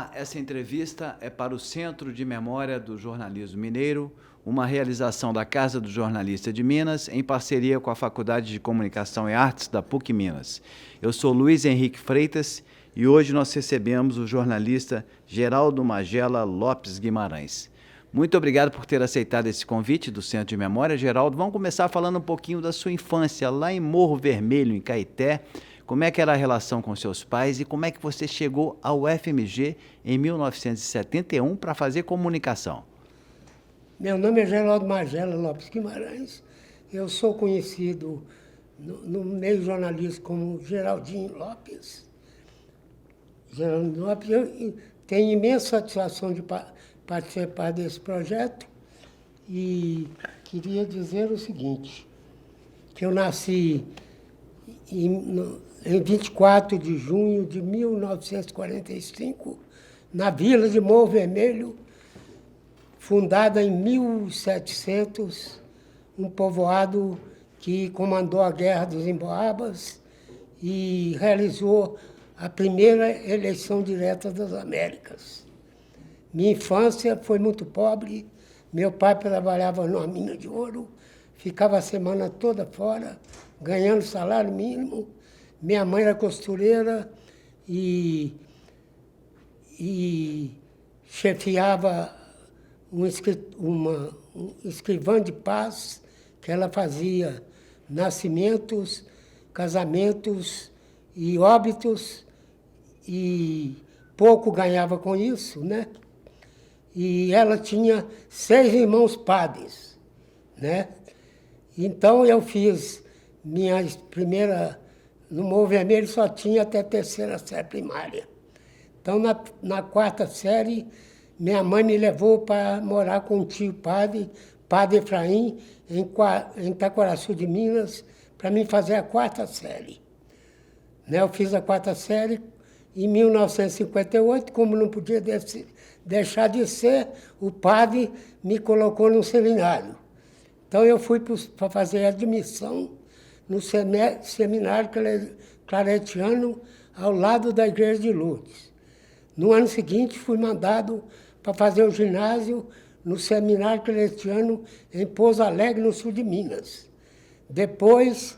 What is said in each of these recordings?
Olá, essa entrevista é para o Centro de Memória do Jornalismo Mineiro, uma realização da Casa do Jornalista de Minas, em parceria com a Faculdade de Comunicação e Artes da PUC Minas. Eu sou Luiz Henrique Freitas e hoje nós recebemos o jornalista Geraldo Magela Lopes Guimarães. Muito obrigado por ter aceitado esse convite do Centro de Memória, Geraldo. Vamos começar falando um pouquinho da sua infância lá em Morro Vermelho, em Caeté. Como é que era a relação com seus pais e como é que você chegou ao UFMG em 1971 para fazer comunicação? Meu nome é Geraldo Magela Lopes Guimarães. Eu sou conhecido no meio jornalístico como Geraldinho Lopes. Geraldo Lopes, eu tenho imensa satisfação de participar desse projeto e queria dizer o seguinte, que eu nasci em 24 de junho de 1945, na vila de Morro Vermelho, fundada em 1700, um povoado que comandou a Guerra dos Emboabas e realizou a primeira eleição direta das Américas. Minha infância foi muito pobre, meu pai trabalhava numa mina de ouro, ficava a semana toda fora, ganhando salário mínimo. Minha mãe era costureira e chefiava um escrivã de paz, que ela fazia nascimentos, casamentos e óbitos, e pouco ganhava com isso, né? E ela tinha 6 irmãos padres, né? Então eu fiz minha primeira... No Morro Vermelho só tinha até a 3ª série primária. Então, na 4ª série, minha mãe me levou para morar com um tio padre, Padre Efraim, em Itacoraçu de Minas, para mim fazer a 4ª série. Né? Eu fiz a 4ª série em 1958, como não podia deixar de ser, o padre me colocou no seminário. Então, eu fui para fazer admissão no seminário claretiano, ao lado da Igreja de Lourdes. No ano seguinte, fui mandado para fazer o ginásio no seminário claretiano em Pouso Alegre, no sul de Minas. Depois,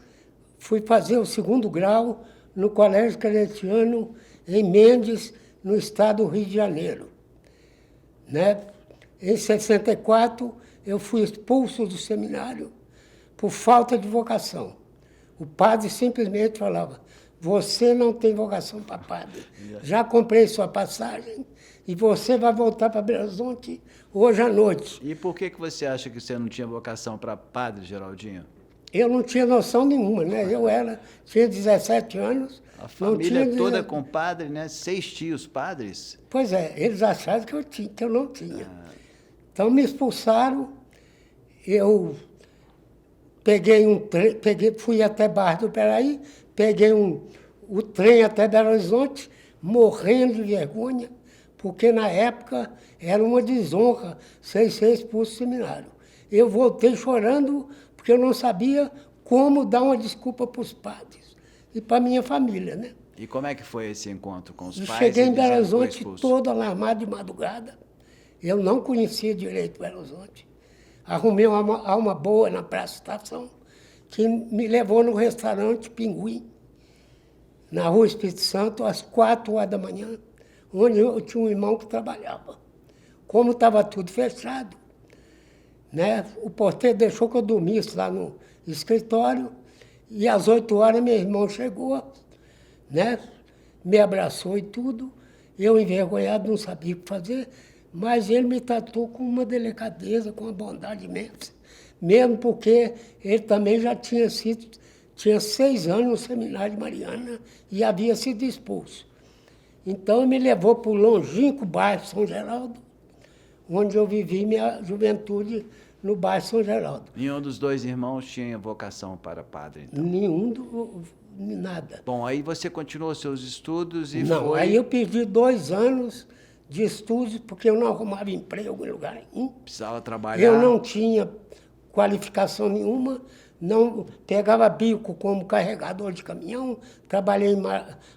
fui fazer o 2º grau no Colégio Claretiano, em Mendes, no estado do Rio de Janeiro. Né? Em 64, eu fui expulso do seminário por falta de vocação. O padre simplesmente falava, você não tem vocação para padre. Já comprei sua passagem e você vai voltar para Belo Horizonte hoje à noite. E por que você acha que você não tinha vocação para padre, Geraldinho? Eu não tinha noção nenhuma, né? Tinha 17 anos. A família toda com padre, né? 6 tios padres? Pois é, eles acharam que eu não tinha. Então me expulsaram, eu... fui até Barra do Piraí, peguei o trem até Belo Horizonte, morrendo de vergonha, porque na época era uma desonra ser expulso do seminário. Eu voltei chorando, porque eu não sabia como dar uma desculpa para os padres e para a minha família, né? E como é que foi esse encontro com os pais? Cheguei em Belo Horizonte todo alarmado de madrugada. Eu não conhecia direito Belo Horizonte. Arrumei uma alma boa na Praça Estação, que me levou no restaurante Pinguim, na Rua Espírito Santo, às 4 horas da manhã, onde eu tinha um irmão que trabalhava. Como estava tudo fechado, né, o porteiro deixou que eu dormisse lá no escritório, e às 8 horas meu irmão chegou, né, me abraçou e tudo. Eu, envergonhado, não sabia o que fazer, mas ele me tratou com uma delicadeza, com uma bondade imensa, mesmo porque ele também já tinha 6 anos no seminário de Mariana e havia sido expulso. Então ele me levou para o longínquo bairro São Geraldo, onde eu vivi minha juventude no bairro São Geraldo. Nenhum dos 2 irmãos tinha vocação para padre, então? Nada. Bom, aí você continuou seus estudos e Não, foi... aí eu perdi 2 anos de estudos, porque eu não arrumava emprego em lugar nenhum. Precisava trabalhar. Eu não tinha qualificação nenhuma, não pegava bico como carregador de caminhão, trabalhei em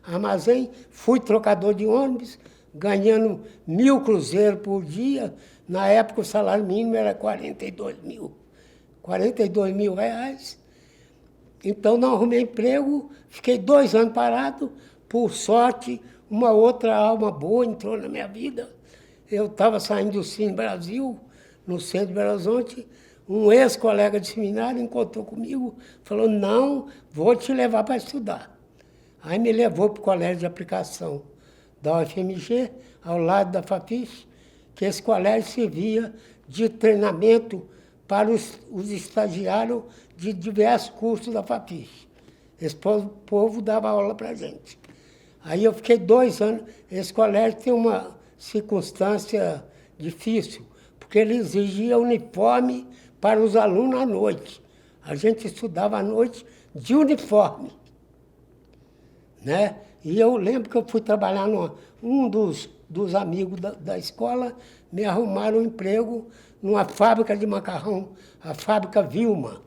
armazém, fui trocador de ônibus, ganhando 1.000 cruzeiros por dia. Na época o salário mínimo era 42 mil. 42 mil reais. Então não arrumei emprego, fiquei 2 anos parado. Por sorte, uma outra alma boa entrou na minha vida. Eu estava saindo do Cine Brasil, no centro de Belo Horizonte. Um ex-colega de seminário encontrou comigo, falou, não, vou te levar para estudar. Aí me levou para o colégio de aplicação da UFMG, ao lado da FAPISC, que esse colégio servia de treinamento para os estagiários de diversos cursos da FAPISC. Esse povo dava aula para a gente. Aí eu fiquei 2 anos. Esse colégio tem uma circunstância difícil, porque ele exigia uniforme para os alunos à noite. A gente estudava à noite de uniforme. Né? E eu lembro que eu fui trabalhar um dos amigos da escola, me arrumaram um emprego numa fábrica de macarrão, a fábrica Vilma,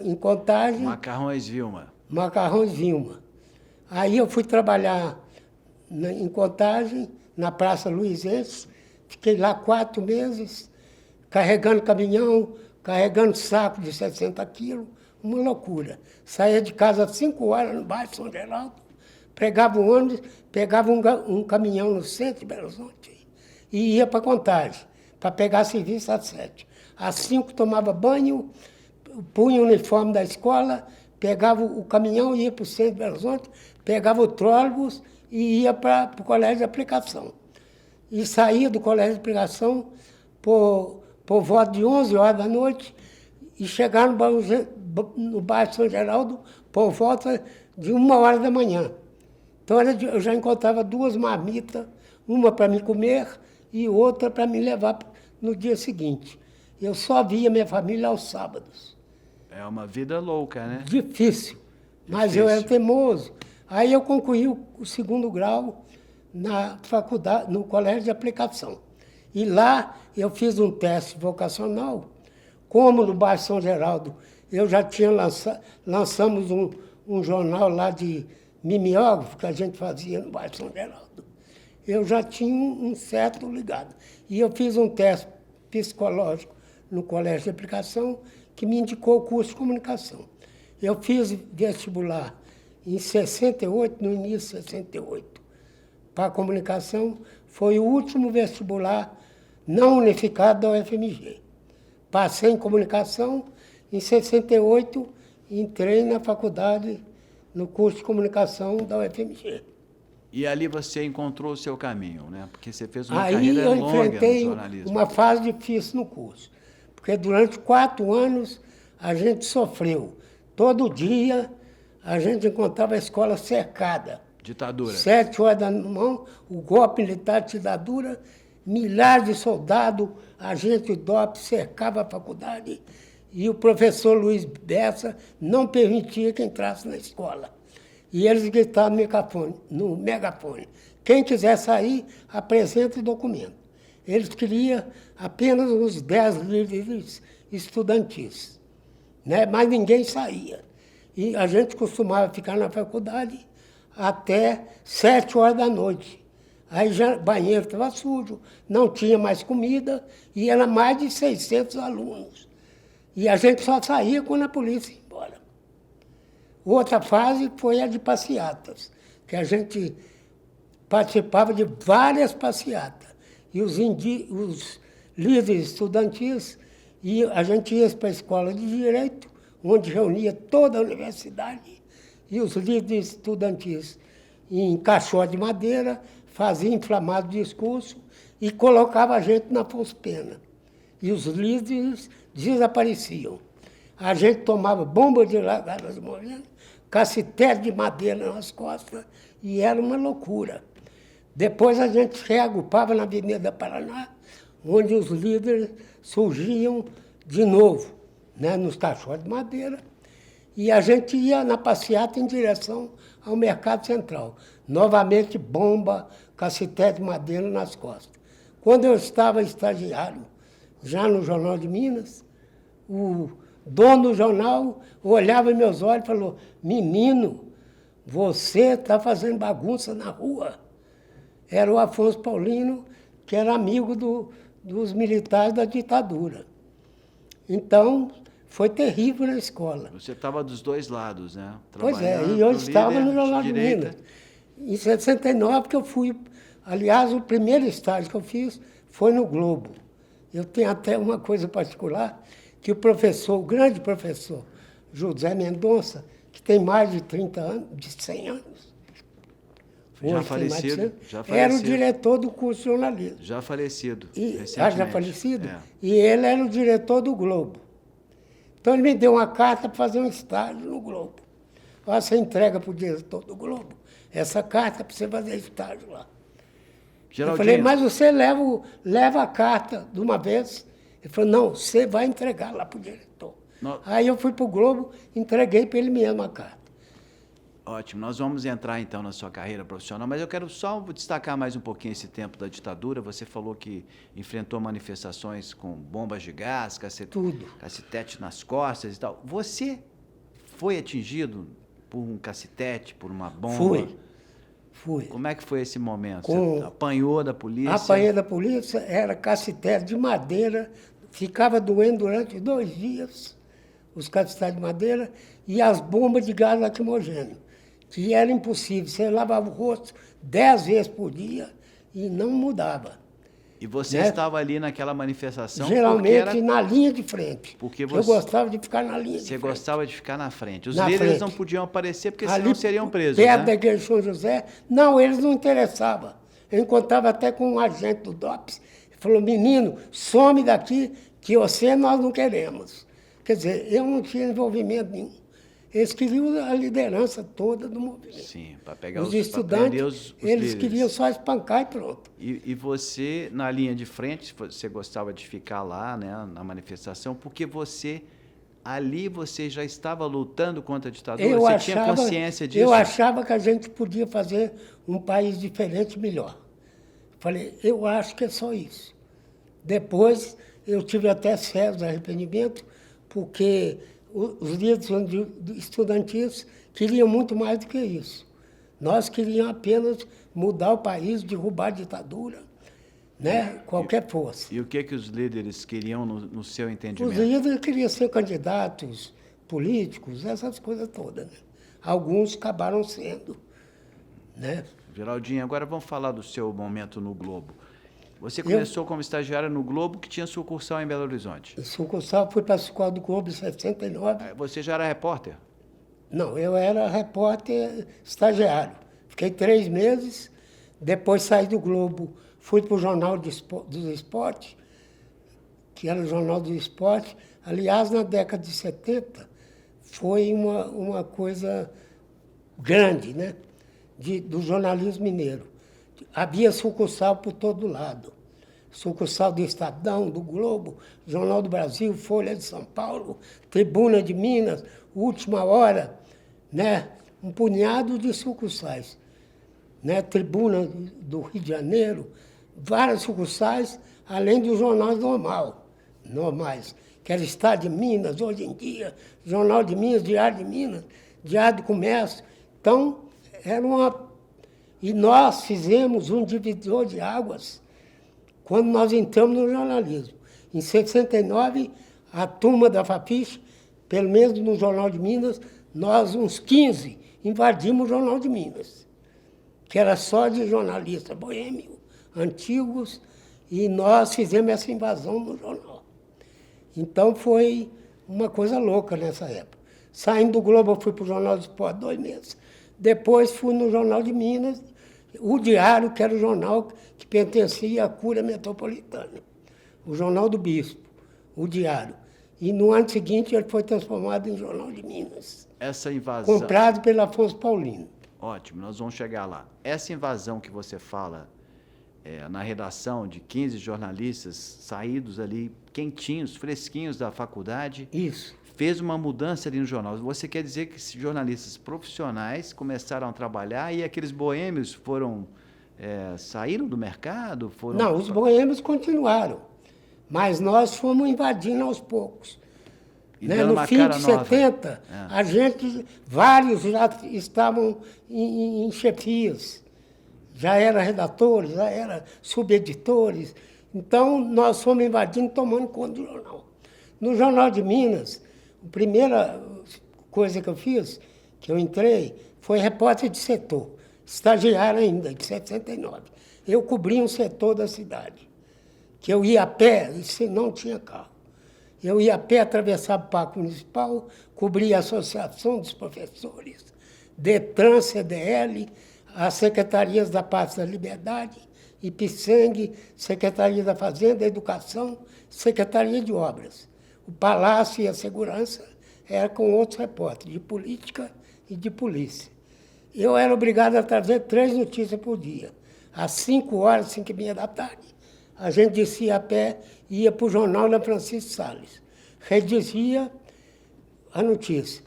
em Contagem. Macarrões Vilma. Macarrões Vilma. Aí eu fui trabalhar em Contagem, na Praça Luizense, fiquei lá 4 meses, carregando caminhão, carregando saco de 60 quilos, uma loucura. Saía de casa às 5 horas no bairro São Geraldo, pegava um ônibus, pegava um caminhão no centro de Belo Horizonte e ia para Contagem, para pegar serviço às 7. Às 5 tomava banho, punha o uniforme da escola, pegava o caminhão, ia para o centro de Belo Horizonte, pegava o trólebus e ia para o colégio de aplicação. E saía do colégio de aplicação por volta de 11 horas da noite e chegar no bairro São Geraldo por volta de 1 hora da manhã. Então eu já encontrava 2 marmitas, uma para me comer e outra para me levar no dia seguinte. Eu só via minha família aos sábados. É uma vida louca, né? Difícil, mas eu era teimoso. Aí eu concluí o 2º grau na faculdade, no colégio de aplicação. E lá eu fiz um teste vocacional. Como no bairro São Geraldo eu já tinha lançamos um jornal lá de mimeógrafo que a gente fazia no bairro São Geraldo. Eu já tinha um certo ligado. E eu fiz um teste psicológico no colégio de aplicação que me indicou o curso de comunicação. Eu fiz vestibular em 68, no início de 68, para a comunicação. Foi o último vestibular não unificado da UFMG. Passei em comunicação, em 68 entrei na faculdade, no curso de comunicação da UFMG. E ali você encontrou o seu caminho, né? Porque você fez uma Aí carreira eu longa no enfrentei jornalismo. uma fase difícil no curso, porque durante 4 anos a gente sofreu. Todo dia a gente encontrava a escola cercada. Ditadura. 7 horas da manhã, o golpe militar de ditadura, milhares de soldados, agentes DOP cercavam a faculdade e o professor Luiz Bessa não permitia que entrasse na escola. E eles gritavam no megafone, quem quiser sair, apresente o documento. Eles queriam apenas uns 10 líderes estudantis, né? Mas ninguém saía. E a gente costumava ficar na faculdade até 7 horas da noite. Aí já o banheiro estava sujo, não tinha mais comida e era mais de 600 alunos. E a gente só saía quando a polícia ia embora. Outra fase foi a de passeatas, que a gente participava de várias passeatas. E os líderes estudantis, e a gente ia para a escola de Direito, onde reunia toda a universidade, e os líderes estudantis em caixote de madeira, faziam inflamado discurso e colocava a gente na Afonso Pena. E os líderes desapareciam. A gente tomava bomba de largadas morrendo, cacetete de madeira nas costas, e era uma loucura. Depois a gente se reagrupava na Avenida Paraná, onde os líderes surgiam de novo, né, nos caixotes de madeira, e a gente ia na passeata em direção ao Mercado Central. Novamente bomba, cacetete de madeira nas costas. Quando eu estava estagiário, já no Jornal de Minas, o dono do jornal olhava em meus olhos e falou, menino, você está fazendo bagunça na rua. era o Afonso Paulino, que era amigo dos militares da ditadura. Então, foi terrível na escola. Você estava dos dois lados, né? Pois é, Trabalhando e eu pro estava líder no Jornal de direita. Minas. Em 69 que eu fui, aliás, o primeiro estágio que eu fiz foi no Globo. Eu tenho até uma coisa particular, que o professor, o grande professor, José Mendonça, que tem mais de 30 anos, de 100 anos, Já hoje tem mais de 100 falecido, anos, já era o falecido. diretor do curso de jornalismo. Já falecido, Já recentemente. falecido? É. E ele era o diretor do Globo. Então ele me deu uma carta para fazer um estágio no Globo. Ó, você entrega para o diretor do Globo essa carta para você fazer estágio lá. Eu Geraldinho, falei, mas você leva a carta de uma vez? Ele falou, não, você vai entregar lá para o diretor. Não. Aí eu fui para o Globo, entreguei para ele mesmo a carta. ótimo, nós vamos entrar então na sua carreira profissional, mas eu quero só destacar mais um pouquinho esse tempo da ditadura. Você falou que enfrentou manifestações com bombas de gás, Tudo. cacetete nas costas e tal. Você foi atingido por um cacetete, por uma bomba? Fui. Como é que foi esse momento? Com- Você apanhou da polícia? Apanhei da polícia, era cacetete de madeira, ficava doendo durante 2 dias, os cacetetes de madeira, e as bombas de gás lacrimogêneo, que era impossível. Você lavava o rosto 10 vezes por dia e não mudava. E você né? estava ali naquela manifestação Geralmente na linha de frente. porque Eu você- gostava de ficar na linha de você frente. gostava de ficar na frente. Os Na líderes frente. não podiam aparecer porque Ali, senão seriam presos, perto né? da igreja de São José, não, eles não interessavam. Eu encontrava até com um agente do DOPS. Ele falou, menino, some daqui, que você nós não queremos. Quer dizer, eu não tinha envolvimento nenhum. Eles queriam a liderança toda do movimento. Sim, para pegar Os pra estudantes, prender os eles líderes. queriam só espancar e pronto. E você, na linha de frente, você gostava de ficar lá, né, na manifestação, porque ali você já estava lutando contra a ditadura? Você tinha consciência disso? Eu achava que a gente podia fazer um país diferente, melhor. Falei, eu acho que é só isso. Depois, eu tive até sérios arrependimento, porque os líderes estudantis queriam muito mais do que isso. Nós queríamos apenas mudar o país, derrubar a ditadura, né? Qualquer força. E o que os líderes queriam no seu entendimento? Os líderes queriam ser candidatos políticos, essas coisas todas. Né? Alguns acabaram sendo. Né? Geraldinho, agora vamos falar do seu momento no Globo. Você começou como estagiária no Globo, que tinha sucursal em Belo Horizonte. Sucursal, fui para a Escola do Globo em 69. Você já era repórter? Não, eu era repórter estagiário. Fiquei 3 meses, depois saí do Globo, fui para o Jornal do Esporte, que era o Jornal do Esporte. Aliás, na década de 70, foi uma coisa grande, né? Do jornalismo mineiro. Havia sucursal por todo lado. Sucursal do Estadão, do Globo, Jornal do Brasil, Folha de São Paulo, Tribuna de Minas, Última Hora, né? Um punhado de sucursais. Né? Tribuna do Rio de Janeiro, várias sucursais, além dos jornais normais, que era Estado de Minas, hoje em dia, Jornal de Minas, Diário de Minas, Diário do Comércio. Então, era uma... E nós fizemos um divisor de águas quando nós entramos no jornalismo. Em 69, a turma da Fafiche, pelo menos no Jornal de Minas, nós, uns 15, invadimos o Jornal de Minas, que era só de jornalistas boêmios, antigos, e nós fizemos essa invasão no jornal. Então foi uma coisa louca nessa época. Saindo do Globo, eu fui para o Jornal do Esporte 2 meses. Depois fui no Jornal de Minas, o Diário, que era o jornal que pertencia à Cúria Metropolitana. O Jornal do Bispo, o Diário. E no ano seguinte ele foi transformado em Jornal de Minas. Essa invasão... Comprado pelo Afonso Paulino. Ótimo, nós vamos chegar lá. Essa invasão que você fala na redação de 15 jornalistas saídos ali, quentinhos, fresquinhos da faculdade... Isso. Fez uma mudança ali no jornal. Você quer dizer que esses jornalistas profissionais começaram a trabalhar e aqueles boêmios saíram do mercado? Não, os boêmios continuaram, mas nós fomos invadindo aos poucos. Né? No fim de 70, vários já estavam em chefias. já era redatores, já era subeditores. Então, nós fomos invadindo, tomando conta do jornal. No Jornal de Minas, a primeira coisa que eu fiz, que eu entrei, foi repórter de setor, estagiário ainda, de 69. Eu cobri um setor da cidade, que eu ia a pé, e se não tinha carro. Eu ia a pé, atravessava o Parque Municipal, cobria a Associação dos Professores, DETRAN, CDL, as secretarias da Paz da Liberdade, IPSANG, Secretaria da Fazenda, Educação, Secretaria de Obras. O Palácio e a Segurança era com outros repórteres, de política e de polícia. Eu era obrigado a trazer 3 notícias por dia. Às 5 horas, 5h30 da tarde, a gente descia a pé e ia para o jornal da Francisco Salles. Redigia a notícia.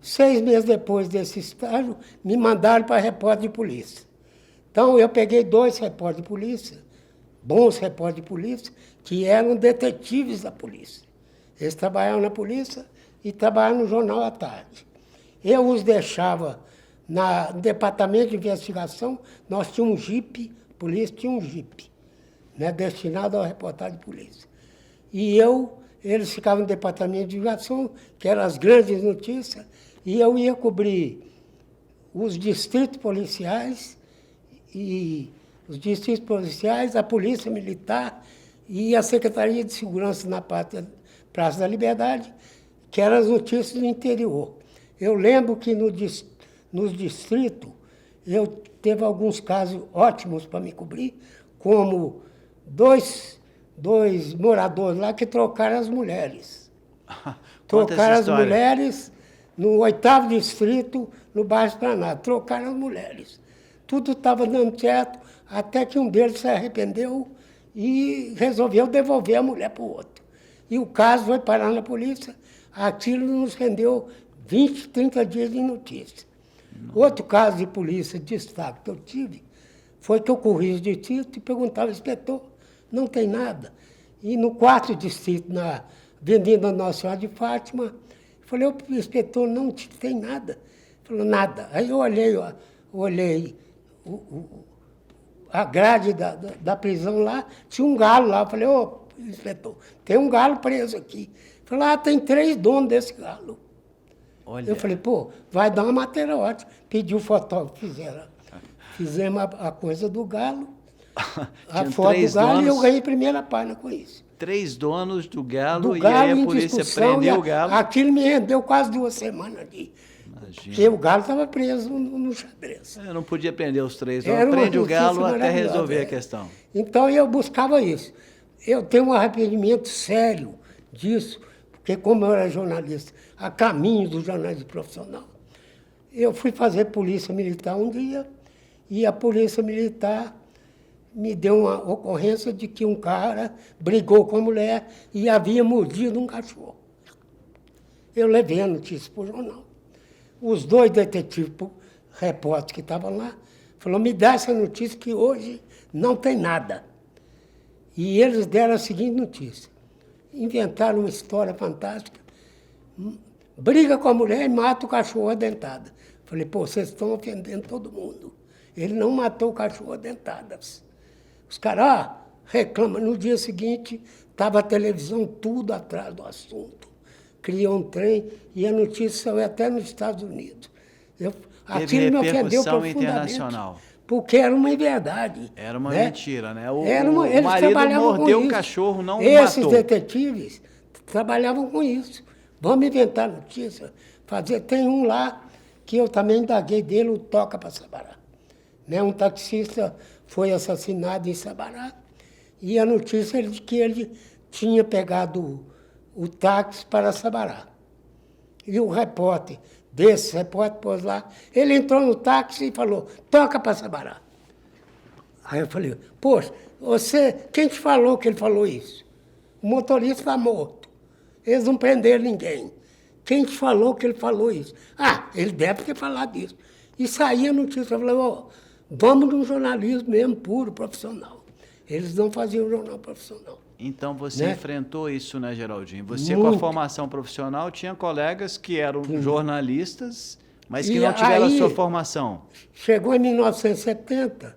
6 meses depois desse estágio, me mandaram para repórter de polícia. Então, eu peguei 2 repórteres de polícia, bons repórteres de polícia, que eram detetives da polícia. Eles trabalhavam na polícia e trabalhavam no jornal à tarde. Eu os deixava no departamento de investigação, nós tínhamos um jipe, a polícia tinha um jipe, né, destinado à reportagem de polícia. E eles ficavam no departamento de investigação, que eram as grandes notícias, e eu ia cobrir os distritos policiais, a Polícia Militar e a Secretaria de Segurança na Praça da Liberdade, que eram as notícias do interior. Eu lembro que nos distritos, eu teve alguns casos ótimos para me cobrir, como dois moradores lá que trocaram as mulheres. Trocaram as mulheres no 8º distrito, no bairro Esplanada. Trocaram as mulheres. Tudo estava dando certo, até que um deles se arrependeu e resolveu devolver a mulher para o outro. E o caso foi parar na polícia. Aquilo nos rendeu 20, 30 dias de notícia. Outro caso de polícia de destaque que eu tive foi que eu corri os distritos e perguntava ao inspetor, não tem nada. E no 4º distrito, na Avenida Nossa Senhora de Fátima, eu falei, o inspetor, não tem nada. Ele falou, nada. Aí eu olhei a grade da prisão lá, tinha um galo lá. Eu falei, ô, inspetor, tem um galo preso aqui. Ele falou, tem 3 donos desse galo. Olha. Eu falei, pô, vai dar uma matéria ótima. Pediu o fotógrafo, fizemos a coisa do galo, a foto do galo, donos, e eu ganhei primeira página com isso. 3 donos do galo, e aí a polícia prendeu o galo. Aquilo me rendeu quase 2 semanas ali. Imagina. Porque o galo estava preso no xadrez. Eu não podia prender os 3, não. Prende o galo até resolver a questão. Então eu buscava isso. Eu tenho um arrependimento sério disso, porque como eu era jornalista, a caminho do jornalismo profissional, eu fui fazer polícia militar um dia, e a polícia militar me deu uma ocorrência de que um cara brigou com a mulher e havia mordido um cachorro. Eu levei a notícia para o jornal. Os 2 detetives, repórteres que estavam lá, falaram, me dá essa notícia que hoje não tem nada. E eles deram a seguinte notícia. Inventaram uma história fantástica. Briga com a mulher e mata o cachorro a dentada. Falei, pô, vocês estão ofendendo todo mundo. Ele não matou o cachorro a dentadas. Os caras reclamam. No dia seguinte, estava a televisão tudo atrás do assunto. Criou um trem e a notícia saiu até nos Estados Unidos. Aquilo me ofendeu profundamente, porque era uma inverdade. Era uma mentira, né? O eles marido mordeu o cachorro, não o matou. Esses detetives trabalhavam com isso. Vamos inventar notícia. Tem um lá que eu também indaguei dele, o Toca para Sabará. Né? Um taxista foi assassinado em Sabará e a notícia era de que ele tinha pegado o táxi para Sabará. E o repórter pôs lá, ele entrou no táxi e falou, toca para Sabará. Aí eu falei, poxa, quem te falou que ele falou isso? O motorista está morto. Eles não prenderam ninguém. Quem te falou que ele falou isso? Ele deve ter falado isso. E saía a notícia, eu falei, vamos num jornalismo mesmo, puro, profissional. Eles não faziam jornal profissional. Então você enfrentou isso, né, Geraldinho? Você, com a formação profissional, tinha colegas que eram jornalistas, mas que não tiveram a sua formação. Chegou em 1970,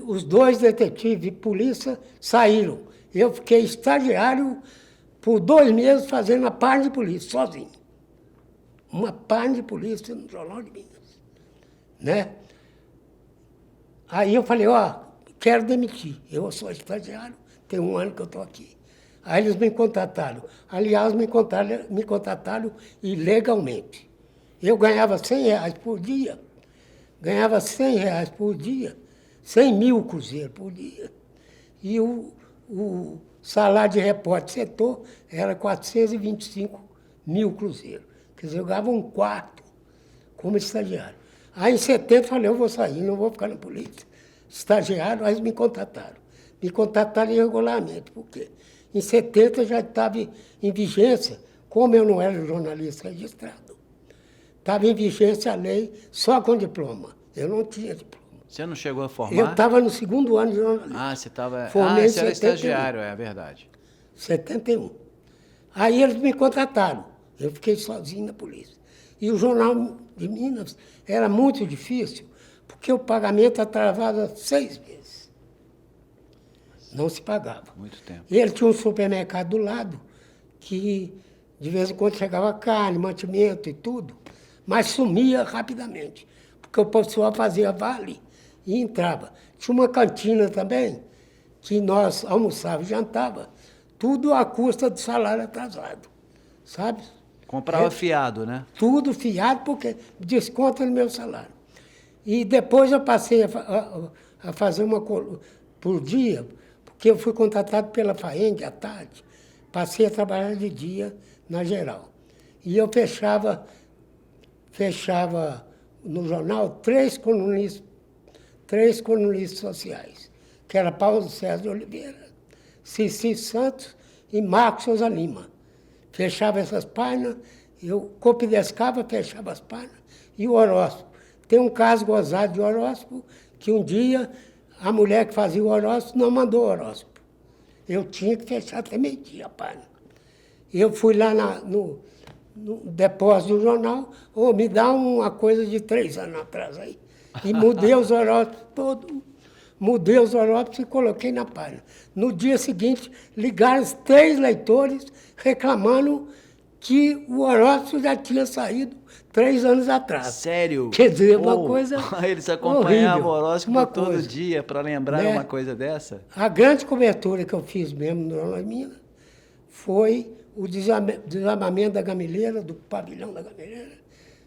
Os dois detetives de polícia saíram. Eu fiquei estagiário por 2 meses fazendo a página de polícia, sozinho. Uma página de polícia no Jornal de Minas. Né? Aí eu falei, ó, quero demitir. Eu sou estagiário, tem 1 ano que eu estou aqui. Aí eles me contrataram. Aliás, me contrataram ilegalmente. Eu ganhava R$100 por dia. Ganhava R$100 por dia. 100 mil cruzeiros por dia. E o salário de repórter setor era 425 mil cruzeiros. Quer dizer, eu ganhava 1/4 como estagiário. Aí em 70 eu falei, eu vou sair, não vou ficar na polícia. Estagiário, aí me contrataram. Me contrataram irregularmente, por quê? Em 70 já estava em vigência, como eu não era jornalista registrado, estava em vigência a lei só com diploma. Eu não tinha diploma. Você não chegou a formar? Eu estava no 2º ano de jornalismo. Ah, você estava... Formei em você era 71. estagiário, é verdade. 71. Aí eles me contrataram. Eu fiquei sozinho na polícia. E o Jornal de Minas era muito difícil, porque o pagamento atrasava 6 meses. Não se pagava. Muito tempo. E ele tinha um supermercado do lado, que de vez em quando chegava carne, mantimento e tudo, mas sumia rapidamente, porque o pessoal fazia vale e entrava. Tinha uma cantina também, que nós almoçava e jantava, tudo à custa do salário atrasado, sabe? Comprava fiado, né? Tudo fiado, porque desconta no meu salário. E depois eu passei a fazer uma por dia, porque eu fui contratado pela FAENG à tarde, passei a trabalhar de dia na geral. E eu fechava no jornal 3 colunistas sociais, que era Paulo César de Oliveira, Cici Santos e Marcos Souza Lima. Fechava essas páginas, eu copidescava, fechava as páginas, e o horóscopo. Tem um caso gozado de horóscopo, que um dia a mulher que fazia o horóscopo não mandou o horóscopo. Eu tinha que fechar até meio-dia a página. Eu fui lá no depósito do jornal, me dá uma coisa de 3 anos atrás aí. E mudei os horóscopos todos. Mudei os horóscopos e coloquei na página. No dia seguinte, ligaram os 3 leitores reclamando que o horóscopo já tinha saído 3 anos atrás. Sério? Quer dizer, uma coisa Eles acompanhavam horrível, o horóscopo uma todo coisa, dia para lembrar né? uma coisa dessa? A grande cobertura que eu fiz mesmo no Jornal de Minas foi o desarmamento da Gameleira, do pavilhão da Gameleira,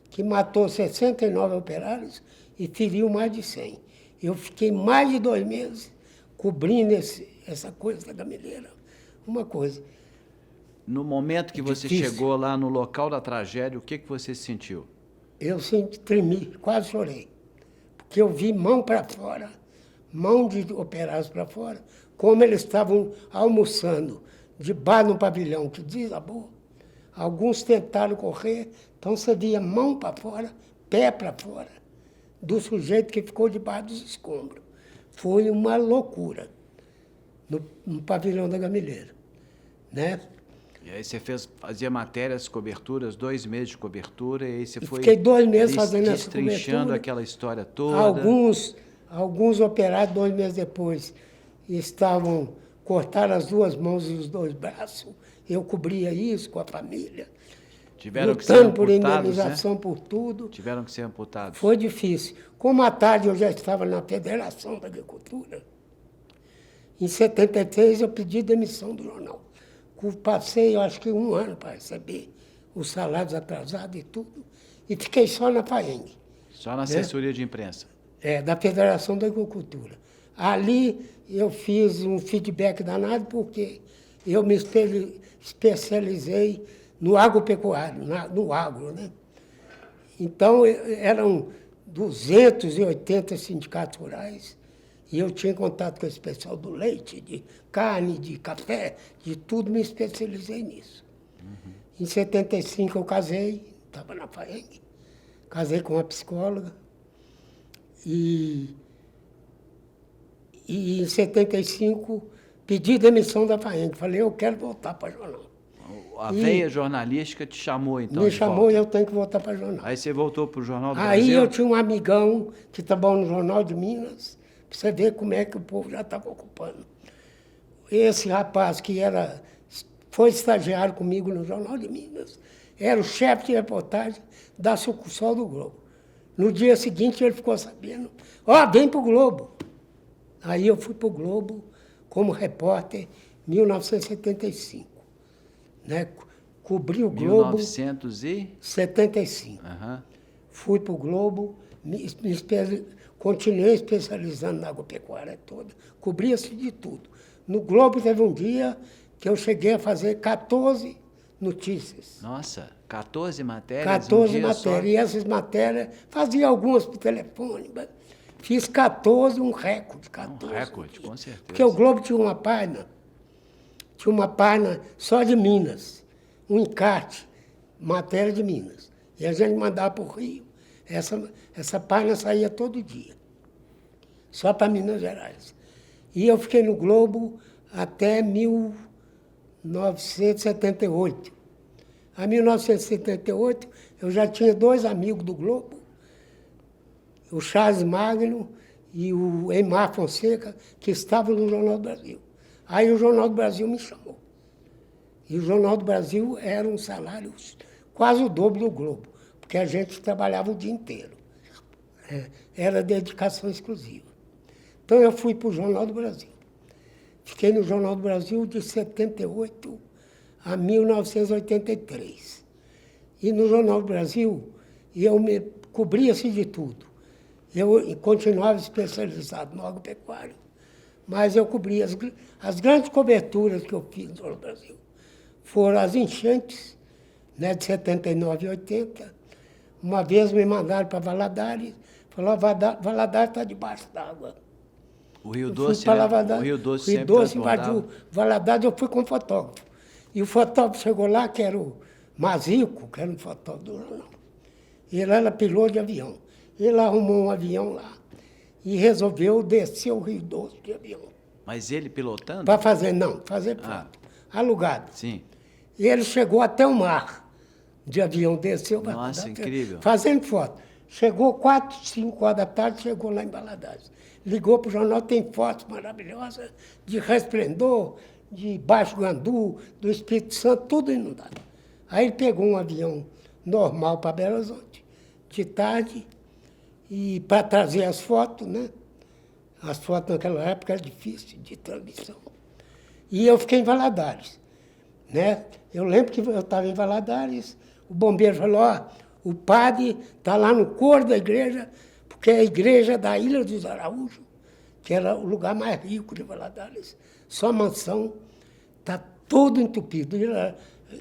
que matou 69 operários e feriu mais de 100. Eu fiquei mais de 2 meses cobrindo essa coisa da Gameleira. Uma coisa. No momento que você Difícil. chegou lá no local da tragédia, o que você sentiu? Eu tremi, quase chorei. Porque eu vi mão para fora, mão de operários para fora, como eles estavam almoçando debaixo do pavilhão que desabou. Alguns tentaram correr, então você via mão para fora, pé para fora, do sujeito que ficou debaixo dos escombros. Foi uma loucura no pavilhão da Gameleira, né? E aí você fazia matérias, coberturas, 2 meses de cobertura, e aí você foi... Fiquei 2 meses fazendo essa destrinchando cobertura. aquela história toda. Alguns operários, 2 meses depois, cortaram as 2 mãos e os 2 braços. Eu cobria isso com a família. Tiveram que ser lutando por amputados, indenização, né? por tudo. Tiveram que ser amputados. Foi difícil. Como à tarde eu já estava na Federação da Agricultura, em 73 eu pedi demissão do jornal. Passei, eu acho que 1 ano para receber os salários atrasados e tudo, e fiquei só na FAENG. Só na assessoria de imprensa. Da Federação da Agricultura. Ali eu fiz um feedback danado, porque eu me especializei no agropecuário, no agro, né? Então, eram 280 sindicatos rurais, e eu tinha contato com esse pessoal do leite, de carne, de café, de tudo, me especializei nisso. Uhum. Em 75 eu casei, estava na FAENG, casei com uma psicóloga, e em 75 pedi demissão da FAENG, falei, eu quero voltar para jornal. A veia jornalística te chamou, então, me de chamou volta. e eu tenho que voltar para jornal. Aí você voltou para o Jornal do Aí Brasil? eu tinha um amigão que trabalhava no Jornal de Minas, Pra você ver como é que o povo já estava ocupando. Esse rapaz foi estagiário comigo no Jornal de Minas, era o chefe de reportagem da sucursal do Globo. No dia seguinte ele ficou sabendo, vem pro Globo. Aí eu fui pro Globo como repórter em 1975. Né? Cobri o Globo... 1975. Uhum. Fui pro Globo, continuei especializando na agropecuária toda, cobria-se de tudo. No Globo teve um dia que eu cheguei a fazer 14 notícias. Nossa, 14 matérias? 14 matérias. E essas matérias, fazia algumas por telefone, mas fiz 14, um recorde. 14, um recorde, com certeza. Porque o Globo tinha uma página só de Minas, um encarte, matéria de Minas. E a gente mandava para o Rio. Essa página saía todo dia, só para Minas Gerais. E eu fiquei no Globo até 1978. Em 1978, eu já tinha 2 amigos do Globo, o Charles Magno e o Eymar Fonseca, que estavam no Jornal do Brasil. Aí o Jornal do Brasil me chamou. E o Jornal do Brasil era um salário quase o dobro do Globo, porque a gente trabalhava o dia inteiro. Era dedicação exclusiva. Então eu fui para o Jornal do Brasil. Fiquei no Jornal do Brasil de 78 a 1983. E no Jornal do Brasil, eu me cobria-se de tudo. Eu continuava especializado no agropecuário, mas eu cobria as grandes coberturas que eu fiz no Jornal do Brasil. Foram as enchentes, né, de 79 e 80. Uma vez me mandaram para Valadares, falaram, Valadares está debaixo d'água. O Rio Doce, né? O Rio Doce sempre invadiu Valadares, eu fui com um fotógrafo. E o fotógrafo chegou lá, que era o Mazico, que era um fotógrafo do jornal. Ele era piloto de avião. Ele arrumou um avião lá e resolveu descer o Rio Doce de avião. Mas ele pilotando? Para fazer foto. Alugado. Sim. E ele chegou até o mar de avião, desceu. Nossa, incrível. Fazendo foto. Chegou 4, 5 horas da tarde, chegou lá em Valadares. Ligou para o jornal, tem fotos maravilhosas de Resplendor, de Baixo Guandu, do Espírito Santo, tudo inundado. Aí ele pegou um avião normal para Belo Horizonte, de tarde, e para trazer as fotos, né? As fotos naquela época era difícil de transmissão. E eu fiquei em Valadares, né? Eu lembro que eu estava em Valadares, o bombeiro falou, o padre está lá no coro da igreja, porque é a igreja da Ilha dos Araújos, que era o lugar mais rico de Valadares, só mansão, está todo entupido.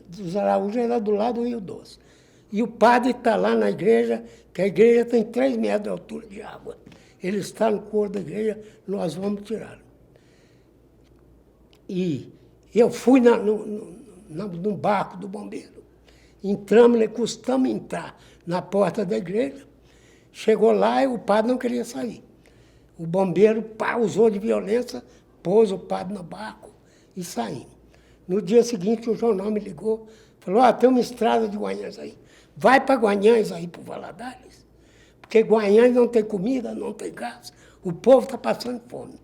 Dos Araújos era do lado do Rio Doce. E o padre está lá na igreja, que a igreja tem 3 metros de altura de água. Ele está no coro da igreja, nós vamos tirá-lo. E eu fui no barco do bombeiro. Entramos, custamos entrar na porta da igreja. Chegou lá e o padre não queria sair. O bombeiro usou de violência, pôs o padre no barco e saímos. No dia seguinte, o jornal me ligou, falou, tem uma estrada de Guanhães aí. Vai para Guanhães aí, para Valadares, porque Guanhães não tem comida, não tem gás, o povo está passando fome.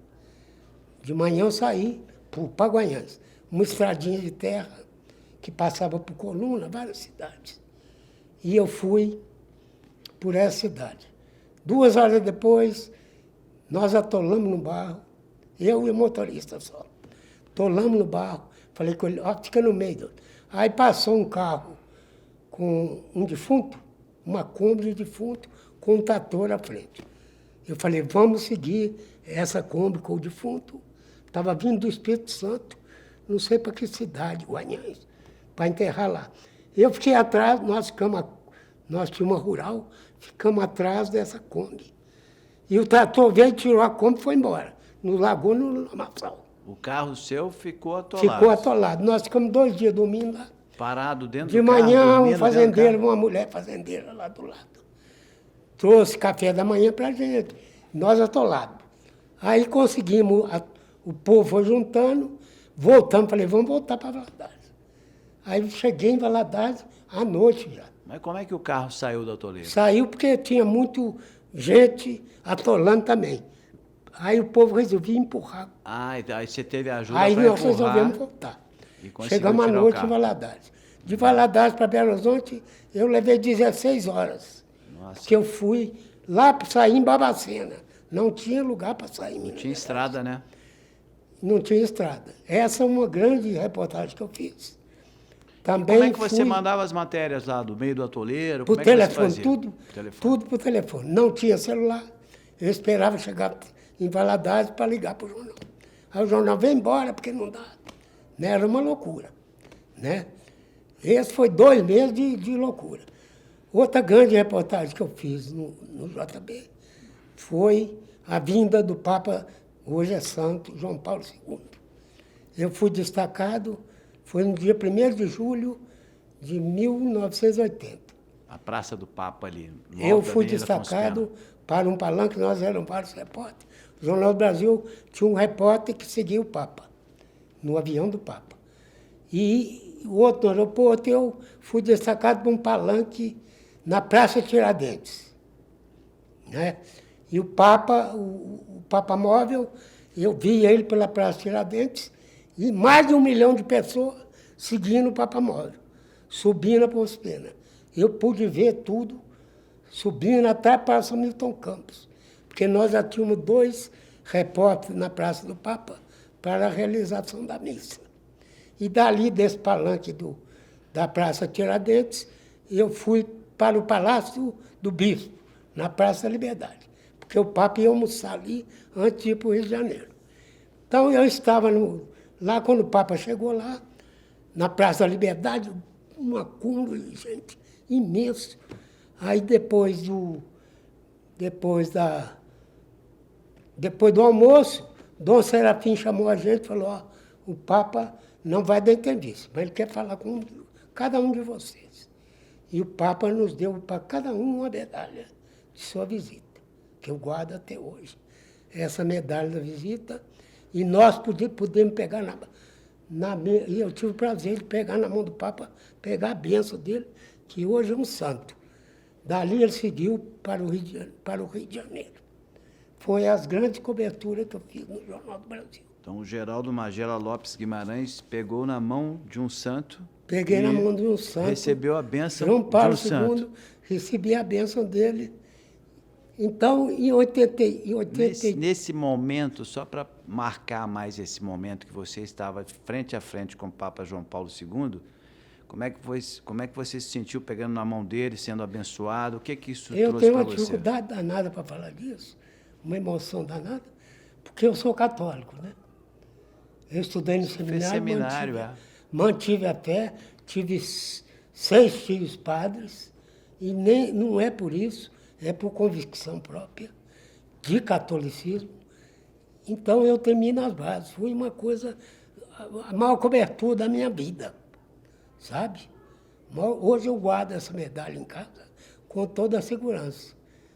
De manhã eu saí para Guanhães, uma estradinha de terra que passava por Coluna, várias cidades. E eu fui por essa cidade. 2 horas depois, nós atolamos no barro, eu e o motorista só. Atolamos no barro, falei com ele, fica no meio. Aí passou um carro com um defunto, uma Kombi de defunto, com um trator à frente. Eu falei, vamos seguir essa Kombi com o defunto. Estava vindo do Espírito Santo, não sei para que cidade, Guanhães, para enterrar lá. Eu fiquei atrás, nós tínhamos uma rural, ficamos atrás dessa Kombi. E o trator veio, tirou a Kombi e foi embora, no Lagoa, no Lamaçal. O carro seu ficou atolado? Ficou atolado. Nós ficamos 2 dias dormindo lá. Parado dentro de do carro? De manhã, um fazendeiro, uma mulher fazendeira lá do lado, trouxe café da manhã para a gente, nós atolados. Aí conseguimos, o povo foi juntando, voltamos, falei, vamos voltar para Valadares. Aí cheguei em Valadares à noite já. Mas como é que o carro saiu do atoleiro? Saiu porque tinha muita gente atolando também. Aí o povo resolveu empurrar. Ah, aí você teve ajuda Aí para nós empurrar resolvemos voltar. e conseguiu Chegamos à tirar o noite em carro. Valadares. De Valadares para Belo Horizonte, eu levei 16 horas. Nossa, Porque eu fui lá para sair em Babacena. Não tinha lugar para sair em não Minas tinha Gerais. estrada, né? Não tinha estrada. Essa é uma grande reportagem que eu fiz. Também Como é que você fui mandava as matérias lá do meio do atoleiro? por Como é que você telefone, fazia? Telefone. tudo por telefone. Não tinha celular. Eu esperava chegar em Valadares para ligar para o jornal. Aí o jornal, vem embora, porque não dá. Né? Era uma loucura. Né? Esse foi 2 meses de loucura. Outra grande reportagem que eu fiz no JB foi a vinda do Papa, hoje é santo, João Paulo II. Eu fui destacado, foi no dia 1º de julho de 1980. A Praça do Papa ali. no Eu alto da fui Avenida Afonso Pena. destacado para um palanque, nós éramos vários repórteres. O Jornal do Brasil tinha um repórter que seguia o Papa, no avião do Papa. E o outro no aeroporto, eu fui destacado para um palanque na Praça Tiradentes. Né? E o Papa Móvel, eu vi ele pela Praça Tiradentes, e mais de 1 milhão de pessoas seguindo o Papa Móvel, subindo a Afonso Pena. Eu pude ver tudo, subindo até a Praça Milton Campos, porque nós já tínhamos 2 repórteres na Praça do Papa para a realização da missa. E dali, desse palanque da Praça Tiradentes, eu fui para o Palácio do Bispo, na Praça da Liberdade, porque o Papa ia almoçar ali antes de ir para o Rio de Janeiro. Então, eu estava lá quando o Papa chegou lá, na Praça da Liberdade, um acúmulo de gente imenso. Aí, depois do almoço, Dom Serafim chamou a gente e falou, ó, o Papa não vai dar entrevista, mas ele quer falar com cada um de vocês. E o Papa nos deu para cada um uma medalha de sua visita, que eu guardo até hoje. Essa medalha da visita, e nós podemos pegar e eu tive o prazer de pegar na mão do Papa, pegar a bênção dele, que hoje é um santo. Dali ele seguiu para o Rio de Janeiro. Foi as grandes coberturas que eu fiz no Jornal do Brasil. Então, o Geraldo Magela Lopes Guimarães pegou na mão de um santo. Peguei na mão de um santo. Recebeu a bênção João Paulo de um santo. II, recebi a bênção dele. Então, em 80... Nesse momento, só para marcar mais esse momento que você estava frente a frente com o Papa João Paulo II, como é que você se sentiu pegando na mão dele, sendo abençoado? O que isso Eu trouxe tenho para uma você? dificuldade danada para falar disso, uma emoção danada, porque eu sou católico, né? Eu estudei no seminário, mantive a fé, tive 6 filhos padres, e não é por isso, é por convicção própria de catolicismo. Então eu termino as bases. Foi uma coisa, a maior cobertura da minha vida, sabe? Hoje eu guardo essa medalha em casa com toda a segurança,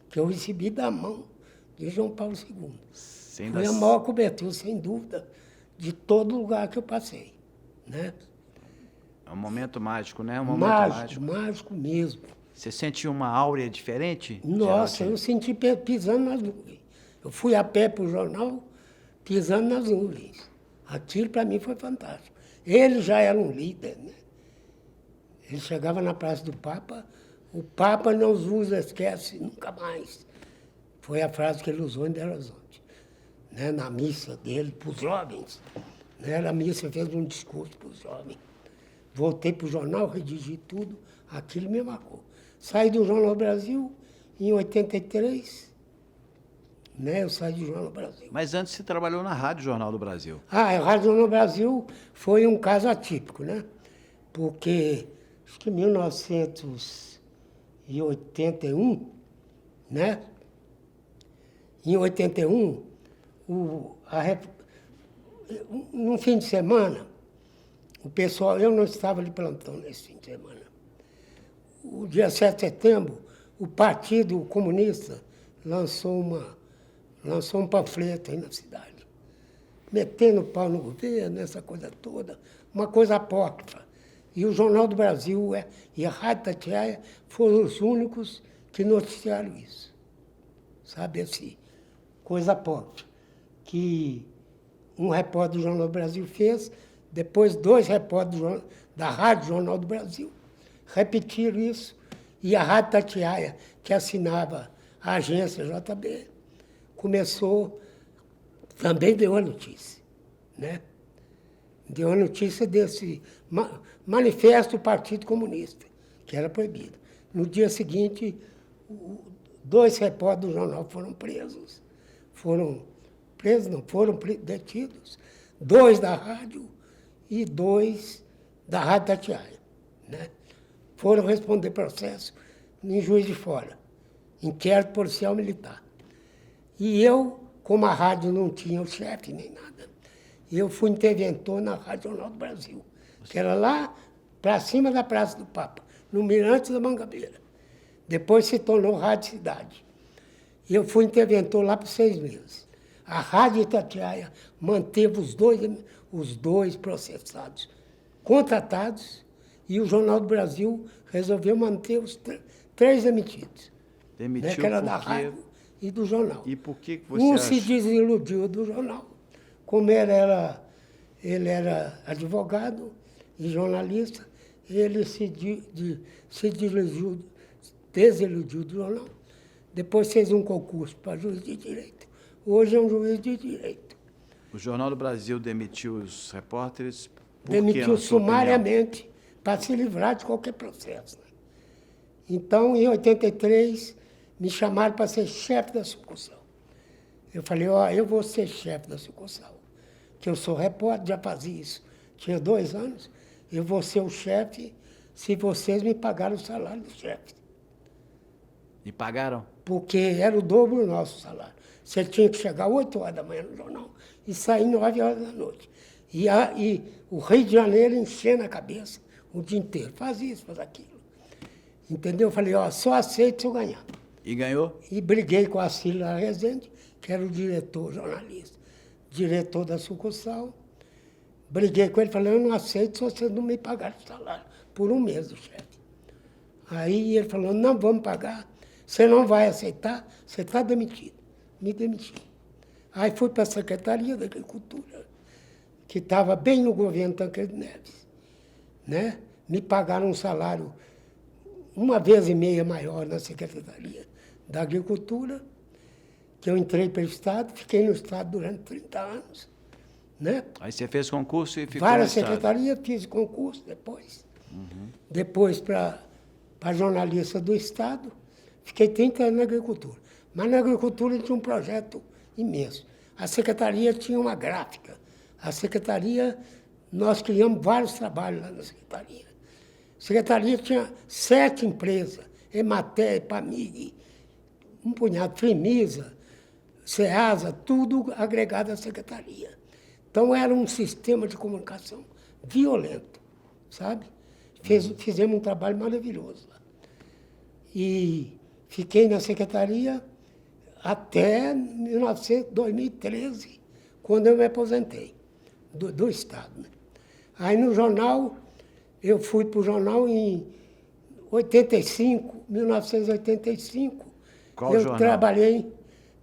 que eu recebi da mão de João Paulo II. Foi a maior cobertura, sem dúvida, de todo lugar que eu passei, né? É um momento mágico, né? Um momento mágico mesmo. Você sentiu uma áurea diferente? Nossa, eu senti pisando nas nuvens. Eu fui a pé para o jornal, pisando nas nuvens. Aquilo para mim foi fantástico. Ele já era um líder, né? Ele chegava na Praça do Papa, o Papa não os esquece nunca mais. Foi a frase que ele usou em Belo Horizonte, né? Na missa dele, para os jovens. Né? Na missa fez um discurso para os jovens. Voltei para o jornal, redigi tudo, aquilo me marcou. Saí do Jornal do Brasil em 83, né? Eu saí do Jornal do Brasil. Mas antes você trabalhou na Rádio Jornal do Brasil. A Rádio Jornal do Brasil foi um caso atípico, né? Porque, acho que em 1981, né? Em 81, num fim de semana, o pessoal, eu não estava de plantão nesse fim de semana. O dia 7 de setembro, o Partido Comunista lançou um panfleto aí na cidade, metendo pau no governo, essa coisa toda, uma coisa apócrifa. E o Jornal do Brasil e a Rádio Itatiaia foram os únicos que noticiaram isso. Sabe assim, coisa apócrifa. que um repórter do Jornal do Brasil fez, depois 2 repórteres da Rádio Jornal do Brasil repetiram isso, e a Rádio Itatiaia, que assinava a agência JB, também deu a notícia, né? Deu a notícia desse manifesto do Partido Comunista, que era proibido. No dia seguinte, 2 repórteres do jornal foram presos. Foram detidos. 2 da rádio e 2 da Rádio Itatiaia, né? Foram responder processo em Juiz de Fora, inquérito policial militar. E eu, como a rádio não tinha o chefe nem nada, eu fui interventor na Rádio Jornal do Brasil, que era lá para cima da Praça do Papa, no Mirante da Mangabeira. Depois se tornou Rádio Cidade. E eu fui interventor lá por 6 meses. A Rádio Itatiaia manteve os dois processados, contratados, e o Jornal do Brasil resolveu manter os 3 demitidos. Demitiu Que era da rádio e do jornal. E por que você acha? Se desiludiu do jornal. Como ele era advogado e jornalista, ele se desiludiu do jornal. Depois fez um concurso para juiz de direito. Hoje é um juiz de direito. O Jornal do Brasil demitiu os repórteres por Demitiu sumariamente para se livrar de qualquer processo. Então, em 83, me chamaram para ser chefe da sucursal. Eu falei, eu vou ser chefe da sucursal, que eu sou repórter, já fazia isso. Tinha 2 anos, eu vou ser o chefe se vocês me pagarem o salário do chefe. E pagaram? Porque era o dobro do nosso salário. Você tinha que chegar 8 horas da manhã no jornal e sair 9 horas da noite. E o Rio de Janeiro enchendo a cabeça o dia inteiro. Faz isso, faz aquilo. Entendeu? Eu falei, só aceito se eu ganhar. E ganhou? E briguei com a Cília Rezende, que era o diretor jornalista, diretor da sucursal. Briguei com ele, falei, eu não aceito se você não me pagar o salário por 1 mês do chefe. Aí ele falou, não vamos pagar, você não vai aceitar, você está demitido. Me demiti. Aí fui para a Secretaria da Agricultura, que estava bem no governo Tancredo Neves, né? Me pagaram um salário 1,5 vezes maior na Secretaria da Agricultura, que eu entrei para o Estado, fiquei no Estado durante 30 anos. Né? Aí você fez concurso e ficou Várias no Estado. secretarias, fiz concurso depois. Depois para jornalista do Estado, fiquei 30 anos na Agricultura. Mas na Agricultura tinha um projeto imenso. A Secretaria tinha uma gráfica. A Secretaria, nós criamos vários trabalhos lá na Secretaria. A Secretaria tinha 7 empresas, Emater, Epamig, um punhado, Fremisa, Ceasa, tudo agregado à Secretaria. Então era um sistema de comunicação violento, sabe? Fizemos um trabalho maravilhoso lá. E fiquei na Secretaria até 2013, quando eu me aposentei do Estado. Né? Aí no jornal, eu fui para o jornal em 1985. Qual eu jornal? Trabalhei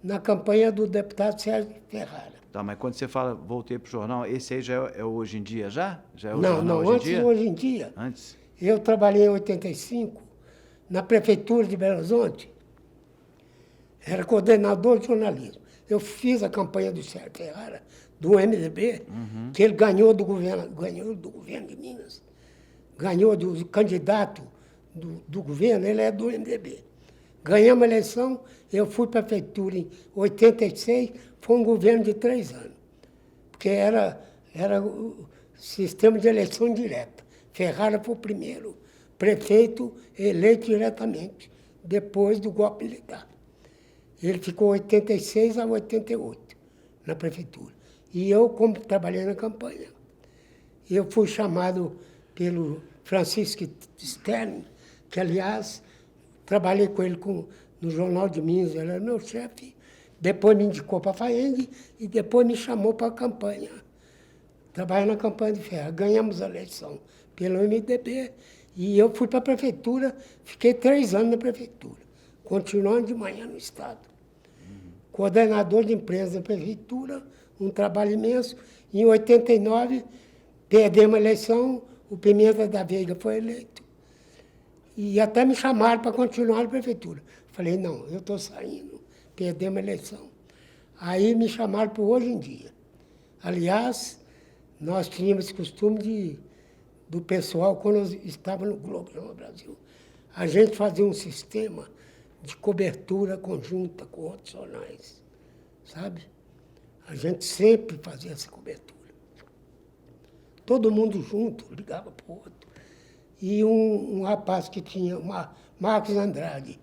na campanha do deputado Sérgio Ferrara. Tá, mas quando você fala, voltei para o jornal, esse aí já é o Hoje em Dia já? Já é o Não, jornal não, Hoje em antes Dia? do Hoje em Dia. Antes? Eu trabalhei em 85 na Prefeitura de Belo Horizonte. Era coordenador de jornalismo. Eu fiz a campanha do Sérgio Ferrara, do MDB, que ele ganhou do governo de Minas. Ganhou do candidato do governo, ele é do MDB. Ganhamos a eleição, eu fui para a prefeitura em 86, foi um governo de 3 anos. Porque era o sistema de eleição direta. Ferrara foi o primeiro prefeito eleito diretamente, depois do golpe militar. Ele ficou 86 a 88 na prefeitura. E eu, como trabalhei na campanha, eu fui chamado pelo Francisco Stern, que, aliás, trabalhei com ele no Jornal de Minas, ele era meu chefe, depois me indicou para a FAENG e depois me chamou para a campanha. Trabalhei na campanha de Ferro. Ganhamos a eleição pelo MDB e eu fui para a prefeitura, fiquei 3 anos na prefeitura, continuando de manhã no Estado. coordenador de empresa da prefeitura, um trabalho imenso. Em 89, perdemos a eleição, o Pimenta da Veiga foi eleito. E até me chamaram para continuar na prefeitura. Falei, não, eu estou saindo, perdemos a eleição. Aí me chamaram para Hoje em Dia. Aliás, nós tínhamos esse costume do pessoal, quando eu estava no Globo, no Brasil, a gente fazia um sistema de cobertura conjunta com outros jornais, sabe? A gente sempre fazia essa cobertura. Todo mundo junto, ligava para o outro. E um rapaz que tinha, Marcos Andrade,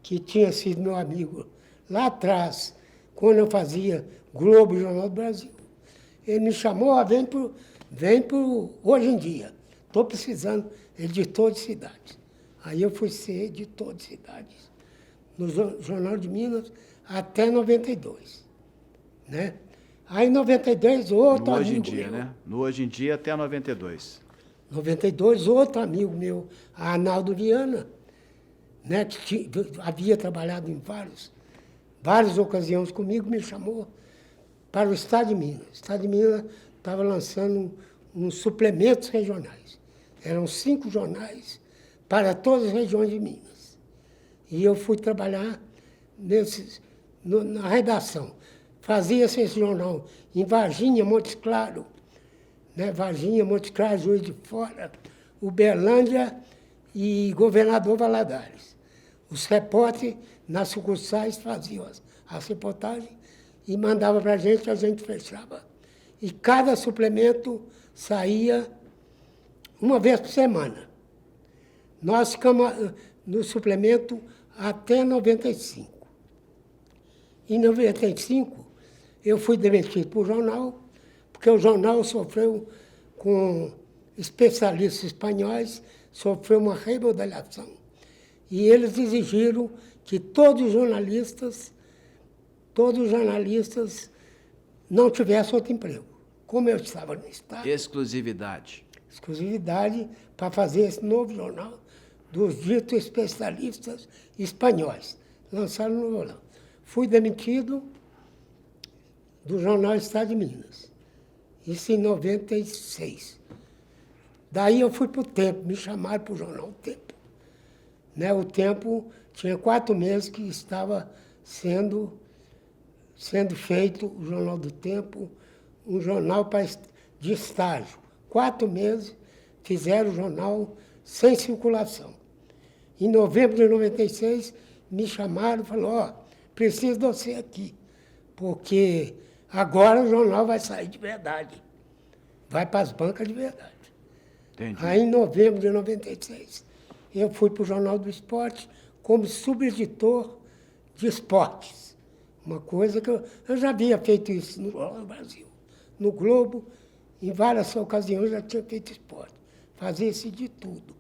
que tinha sido meu amigo lá atrás, quando eu fazia Globo, Jornal do Brasil, ele me chamou, ó, vem pro Hoje em Dia. Estou precisando, editor de cidades. Aí eu fui ser editor de cidades no Jornal de Minas até 92, né? Aí em 92, outro No Hoje em amigo Dia, meu, né? No Hoje em Dia até 92. 92, outro amigo meu, Arnaldo Viana, né, que havia trabalhado em várias ocasiões comigo, me chamou para o Estado de Minas. O Estado de Minas estava lançando uns suplementos regionais. Eram 5 jornais para todas as regiões de Minas. E eu fui trabalhar na redação. Fazia-se esse jornal em Varginha, Montes Claros, né? Varginha, Montes Claros, Juiz de Fora, Uberlândia e Governador Valadares. Os repórteres nas sucursais faziam as reportagens e mandavam para a gente fechava. E cada suplemento saía uma vez por semana. Nós ficamos no suplemento até 95. Em 95, eu fui demitido para o jornal, porque o jornal sofreu, com especialistas espanhóis, sofreu uma remodelação. E eles exigiram que todos os jornalistas não tivessem outro emprego. Como eu estava no Estado. Exclusividade. Exclusividade para fazer esse novo jornal dos ditos especialistas espanhóis. Lançaram no jornal. Fui demitido do jornal Estado de Minas. Isso em 96. Daí eu fui para o Tempo, me chamaram para o jornal O Tempo. Né, o Tempo tinha 4 meses que estava sendo feito o Jornal do Tempo, um jornal de estágio. 4 meses fizeram o jornal sem circulação. Em novembro de 96, me chamaram e falaram, ó, preciso de você aqui, porque agora o jornal vai sair de verdade. Vai para as bancas de verdade. Entendi. Aí, em novembro de 96, eu fui para o Jornal do Esporte como subeditor de esportes. Uma coisa que eu já havia feito isso no Jornal do Brasil. No Globo, em várias ocasiões, já tinha feito esporte. Fazia-se de tudo.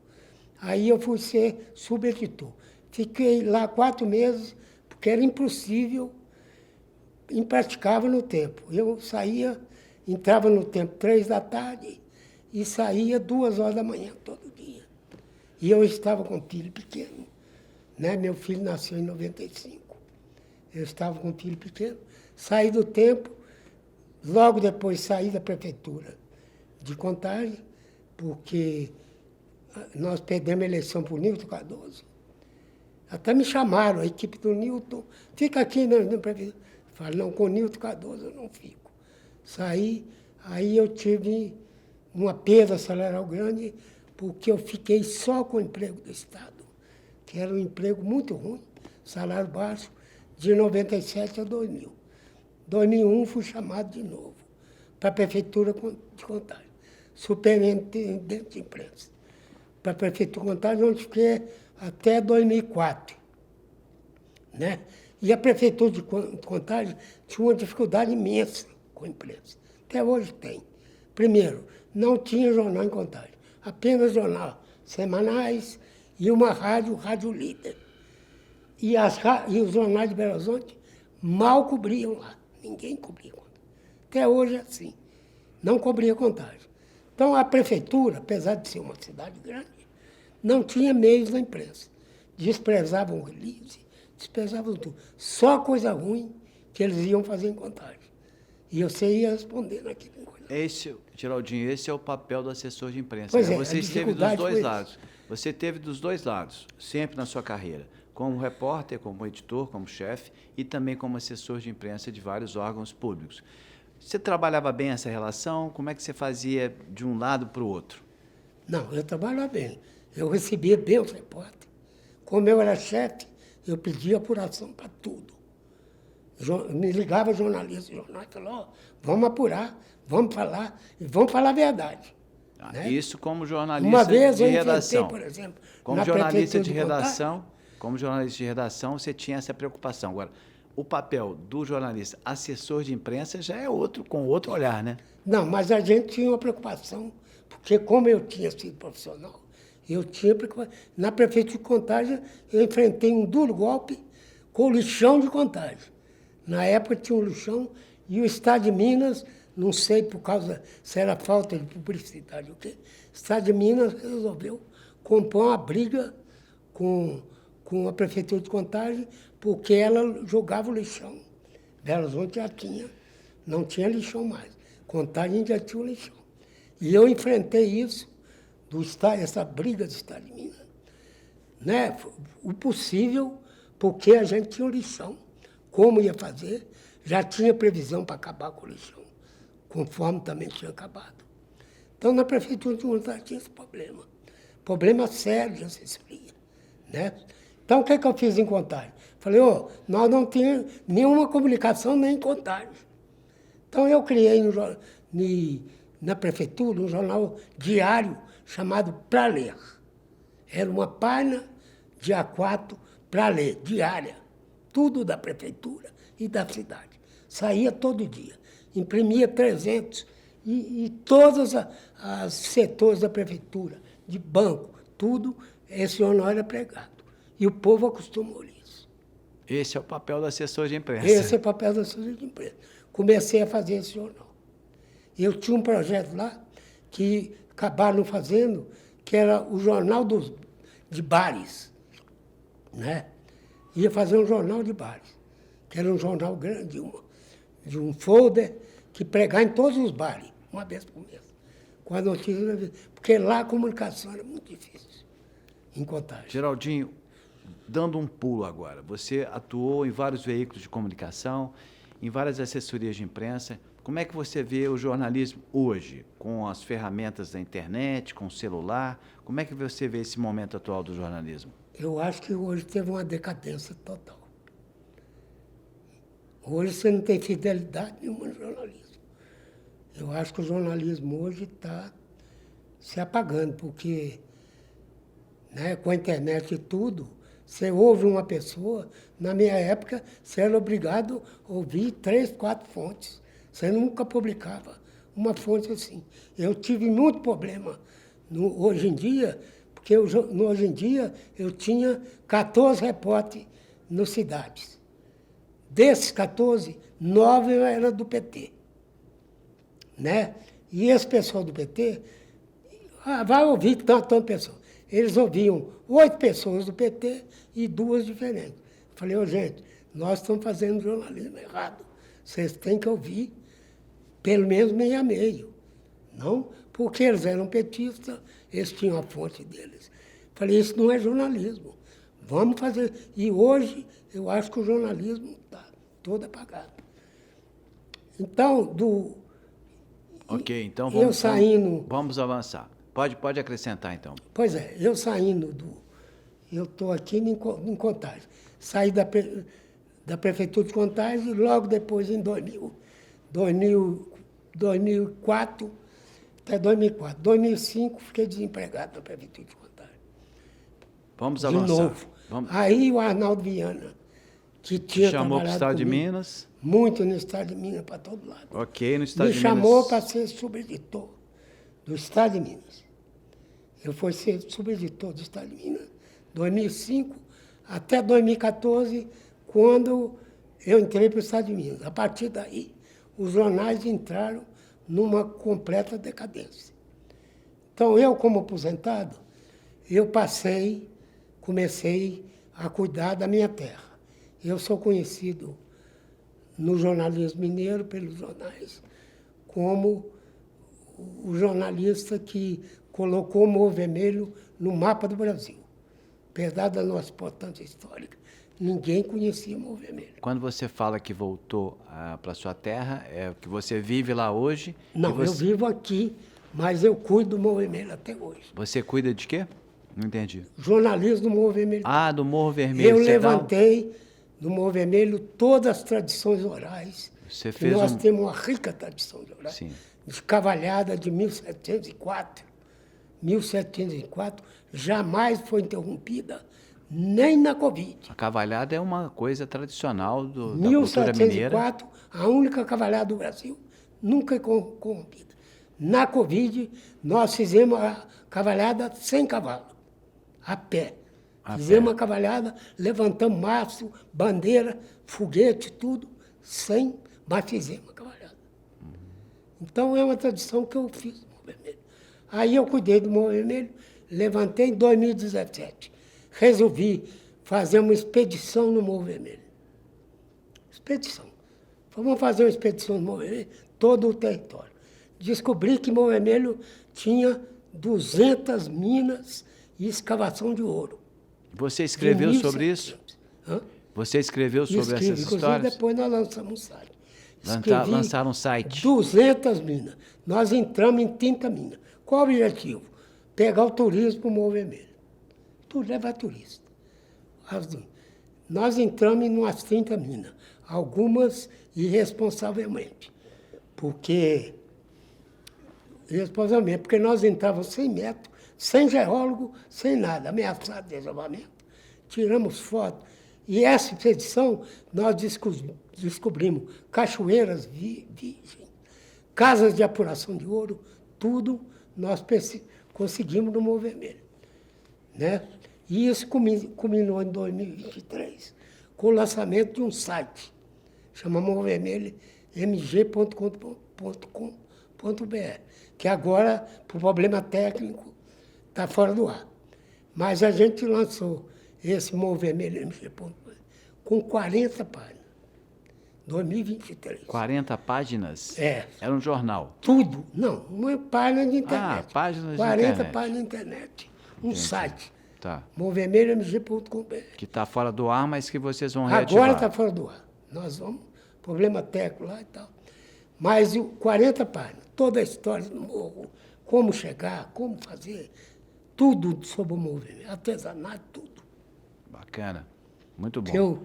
Aí eu fui ser subeditor. Fiquei lá 4 meses, porque era impossível, impraticável no Tempo. Eu saía, entrava no Tempo 3 da tarde e saía 2 horas da manhã todo dia. E eu estava com um filho pequeno, né? Meu filho nasceu em 95. Eu estava com um filho pequeno, saí do Tempo, logo depois saí da prefeitura de Contagem, porque nós perdemos a eleição para o Nilton Cardoso. Até me chamaram, a equipe do Nilton, fica aqui na prefeitura. Falei, não, com o Nilton Cardoso eu não fico. Saí, aí eu tive uma perda salarial grande, porque eu fiquei só com o emprego do Estado, que era um emprego muito ruim, salário baixo, de 97 a 2000. 2001 fui chamado de novo para a Prefeitura de Contagem, superintendente de imprensa. Para a Prefeitura de Contagem, onde fiquei até 2004. Né? E a Prefeitura de Contagem tinha uma dificuldade imensa com a imprensa. Até hoje tem. Primeiro, não tinha jornal em Contagem. Apenas jornal semanais e uma Rádio Líder. E os jornais de Belo Horizonte mal cobriam lá. Ninguém cobria Contagem. Até hoje é assim. Não cobria Contagem. Então, a prefeitura, apesar de ser uma cidade grande, não tinha meios da imprensa. Desprezavam o release, desprezavam tudo. Só coisa ruim que eles iam fazer em Contagem. E você ia responder naquilo. Geraldinho, esse é o papel do assessor de imprensa. Pois Né? é, Você a esteve dos dificuldade dois foi lados. Você teve dos dois lados, sempre na sua carreira, como repórter, como editor, como chefe e também como assessor de imprensa de vários órgãos públicos. Você trabalhava bem essa relação? Como é que você fazia de um lado para o outro? Não, eu trabalhava bem. Eu recebia bem os repórteres. Como eu era chefe, eu pedia apuração para tudo. Me ligava jornalista, jornal, e falava, vamos apurar, vamos falar, e vamos falar a verdade. Né? Isso como jornalista Uma vez de eu redação. por exemplo, Como jornalista de redação, você tinha essa preocupação. Agora, o papel do jornalista assessor de imprensa já é outro, com outro olhar, né? Não, mas a gente tinha uma preocupação, porque como eu tinha sido profissional, eu tinha preocupação. Na Prefeitura de Contagem, eu enfrentei um duro golpe com o lixão de Contagem. Na época tinha um lixão e o Estado de Minas, não sei por causa se era falta de publicidade ou o quê, o Estado de Minas resolveu compor uma briga com a Prefeitura de Contagem, porque ela jogava o lixão. Belo Horizonte já tinha, não tinha lixão mais. Contagem já tinha o lixão. E eu enfrentei isso, essa briga do Estado de Minas. Né? O possível, porque a gente tinha o lixão. Como ia fazer, já tinha previsão para acabar com o lixão, conforme também tinha acabado. Então, na Prefeitura de Contagem tinha esse problema. Problema sério de assessoria. Né? Então, o que eu fiz em Contagem? Falei, nós não tínhamos nenhuma comunicação nem em Contagem. Então, eu criei na Prefeitura um jornal diário chamado Pra Ler. Era uma página, dia 4, para ler, diária. Tudo da Prefeitura e da cidade. Saía todo dia. Imprimia 300 e todos os setores da Prefeitura, de banco, tudo, esse jornal era pregado. E o povo acostumou nisso. Esse é o papel do assessor de imprensa. Esse é o papel do assessor de imprensa. Comecei a fazer esse jornal. Eu tinha um projeto lá que acabaram fazendo, que era o jornal de bares. Né? Ia fazer um jornal de bares, que era um jornal grande, de um folder, que pregar em todos os bares, uma vez por mês. Com a notícia, porque lá a comunicação era muito difícil, em Contagem. Geraldinho, dando um pulo agora, você atuou em vários veículos de comunicação, em várias assessorias de imprensa. Como é que você vê o jornalismo hoje, com as ferramentas da internet, com o celular? Como é que você vê esse momento atual do jornalismo? Eu acho que hoje teve uma decadência total. Hoje você não tem fidelidade nenhuma no jornalismo. Eu acho que o jornalismo hoje está se apagando, porque né, com a internet e tudo, você ouve uma pessoa, na minha época, você era obrigado a ouvir 3, 4 fontes. Você nunca publicava uma fonte assim. Eu tive muito problema hoje em dia, porque hoje em dia eu tinha 14 repórteres nas cidades. Desses 14, 9 eram do PT. Né? E esse pessoal do PT, vai ouvir tanto pessoa. Eles ouviam 8 pessoas do PT e 2 diferentes. Falei, gente, nós estamos fazendo jornalismo errado. Vocês têm que ouvir pelo menos meio a meio. Não porque eles eram petistas, eles tinham a fonte deles. Falei, isso não é jornalismo. Vamos fazer. E hoje eu acho que o jornalismo está todo apagado. Então, Ok, então vamos avançar. Pode acrescentar, então. Pois é, eu saindo eu estou aqui em Contagem. Saí da Prefeitura de Contagem e logo depois, em 2004, até 2004. 2005, fiquei desempregado na Prefeitura de Contagem. Vamos avançar. De novo. Aí o Arnaldo Viana, que tinha chamou para o Estado de Minas? Muito no Estado de Minas, para todo lado. Ok, no Estado de Minas. Me chamou para ser subeditor do Estado de Minas. Eu fui ser subeditor do Estado de Minas, 2005 até 2014, quando eu entrei para o Estado de Minas. A partir daí, os jornais entraram numa completa decadência. Então, eu, como aposentado, comecei a cuidar da minha terra. Eu sou conhecido no jornalismo mineiro, pelos jornais, como o jornalista que colocou o Morro Vermelho no mapa do Brasil. Apesar da nossa importância histórica, ninguém conhecia o Morro Vermelho. Quando você fala que voltou para sua terra, é que você vive lá hoje? Não, eu vivo aqui, mas eu cuido do Morro Vermelho até hoje. Você cuida de quê? Não entendi. Jornalismo do Morro Vermelho. Ah, do Morro Vermelho. Eu levantei no Morro Vermelho todas as tradições orais. Você fez nós temos uma rica tradição de orais. Sim. De cavalhada de 1704. 1704 jamais foi interrompida, nem na Covid. A cavalhada é uma coisa tradicional da cultura mineira. 1704, a única cavalhada do Brasil, nunca corrompida. Na Covid, nós fizemos a cavalhada sem cavalo, a pé. Fizemos a cavalhada, levantamos maço, bandeira, foguete, tudo, mas fizemos a cavalhada. Então, é uma tradição que eu fiz no Morro Vermelho. Aí eu cuidei do Morro Vermelho, levantei em 2017. Resolvi fazer uma expedição no Morro Vermelho. Expedição. Vamos fazer uma expedição no Morro Vermelho, todo o território. Descobri que Morro Vermelho tinha 200 minas e escavação de ouro. Você escreveu sobre isso? Hã? Você escreveu sobre essas Inclusive, histórias? depois nós lançamos um site. Lançaram um site. 200 minas. Nós entramos em 30 minas. Qual o objetivo? Pegar o turismo para o Morro Vermelho. Tudo leva turista. Nós entramos em umas 30 minas. Algumas irresponsavelmente. Porque nós entrávamos 100 metros, sem geólogo, sem nada, ameaçado de desabamento. Tiramos foto. E essa expedição, nós descobrimos cachoeiras virgens, casas de apuração de ouro, tudo nós conseguimos no Morro Vermelho. Né? E isso culminou em 2023, com o lançamento de um site, chama Morro Vermelho, mg.com.br, que agora, por problema técnico, está fora do ar. Mas a gente lançou esse Morro Vermelho mg.com com 40 páginas, 2023. 40 páginas? É. Era um jornal? Tudo. Não, uma página de internet. Páginas de 40 internet. páginas de internet. Um site. Tá. morrovermelhomg.com.br. Que está fora do ar, mas que vocês vão reativar. Agora está fora do ar. Nós vamos, problema técnico lá e tal. Mas 40 páginas, toda a história do morro, como chegar, como fazer, tudo sobre o Morro Vermelho, artesanato, tudo. Bacana. Muito bom. Eu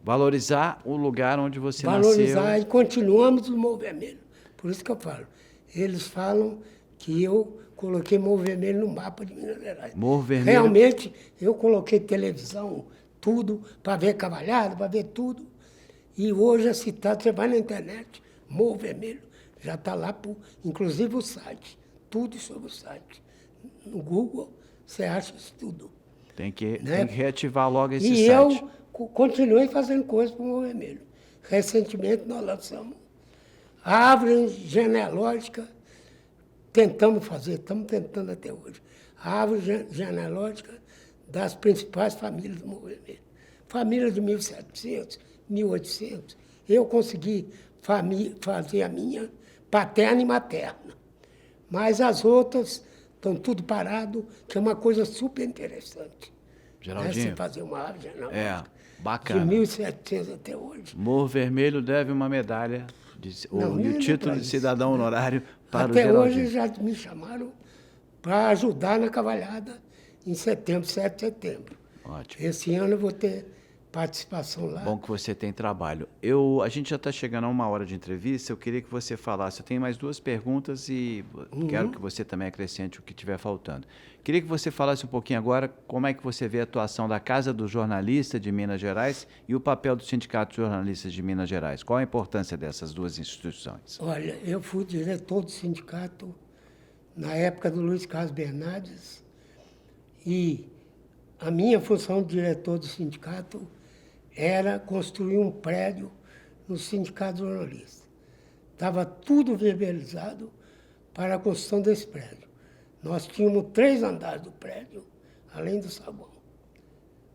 valorizar o lugar onde você valorizar nasceu. e continuamos no Morro Vermelho. Por isso que eu falo. Eles falam que eu coloquei Morro Vermelho no mapa de Minas Gerais. Morro Vermelho. Realmente, eu coloquei televisão, tudo, para ver cavalhada, para ver tudo. E hoje a cidade, você vai na internet, Morro Vermelho, já está lá, inclusive o site, tudo sobre o site. No Google, você acha isso tudo. Tem que Né? reativar logo esse E site. eu continuei fazendo coisas para o Morro Vermelho. Recentemente nós lançamos a árvore genealógica, estamos tentando até hoje, a árvore genealógica das principais famílias do Morro Vermelho. Família de 1700, 1800. Eu consegui fazer a minha paterna e materna. Mas as outras estão tudo parado, que é uma coisa super interessante. Geraldinho. Você fazer uma árvore genealógica. É, De bacana. 1700 até hoje. Morro Vermelho deve uma medalha e o título de cidadão honorário para Até o Geraldinho. hoje já me chamaram para ajudar na cavalhada em setembro, 7 de setembro. Ótimo. Esse ano eu vou ter participação lá. Bom que você tem trabalho. A gente já está chegando a 1 hora de entrevista. Eu queria que você falasse. Eu tenho mais 2 perguntas e quero que você também acrescente o que estiver faltando. Queria que você falasse um pouquinho agora como é que você vê a atuação da Casa do Jornalista de Minas Gerais e o papel do Sindicato de Jornalistas de Minas Gerais. Qual a importância dessas 2 instituições? Olha, eu fui diretor do sindicato na época do Luiz Carlos Bernardes e a minha função de diretor do sindicato era construir um prédio no Sindicato de Jornalistas. Estava tudo verbalizado para a construção desse prédio. Nós tínhamos 3 andares do prédio, além do saguão,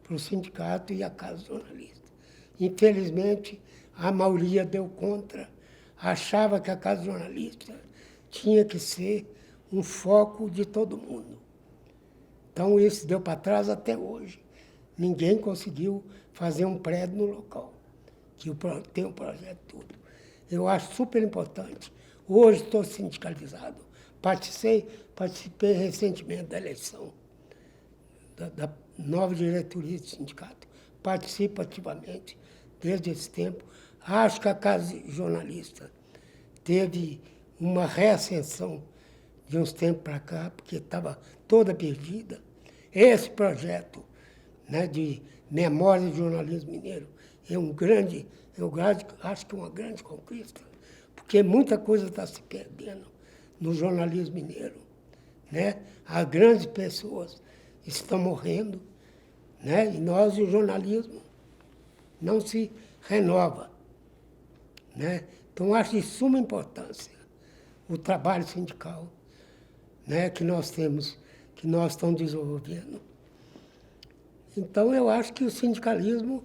para o sindicato e a Casa do Jornalista. Infelizmente, a maioria deu contra, achava que a Casa do Jornalista tinha que ser um foco de todo mundo. Então, isso deu para trás até hoje. Ninguém conseguiu fazer um prédio no local, que tem um projeto tudo. Eu acho super importante. Hoje estou sindicalizado. Participei recentemente da eleição da nova diretoria do sindicato. Participo ativamente desde esse tempo. Acho que a Casa de Jornalista teve uma reascensão de uns tempos para cá, porque estava toda perdida. Esse projeto, né, de memória do jornalismo mineiro é acho que é uma grande conquista, porque muita coisa está se perdendo no jornalismo mineiro, né? As grandes pessoas estão morrendo, né? E o jornalismo, não se renova, né? Então, acho de suma importância o trabalho sindical, né, que nós estamos desenvolvendo. Então, eu acho que o sindicalismo,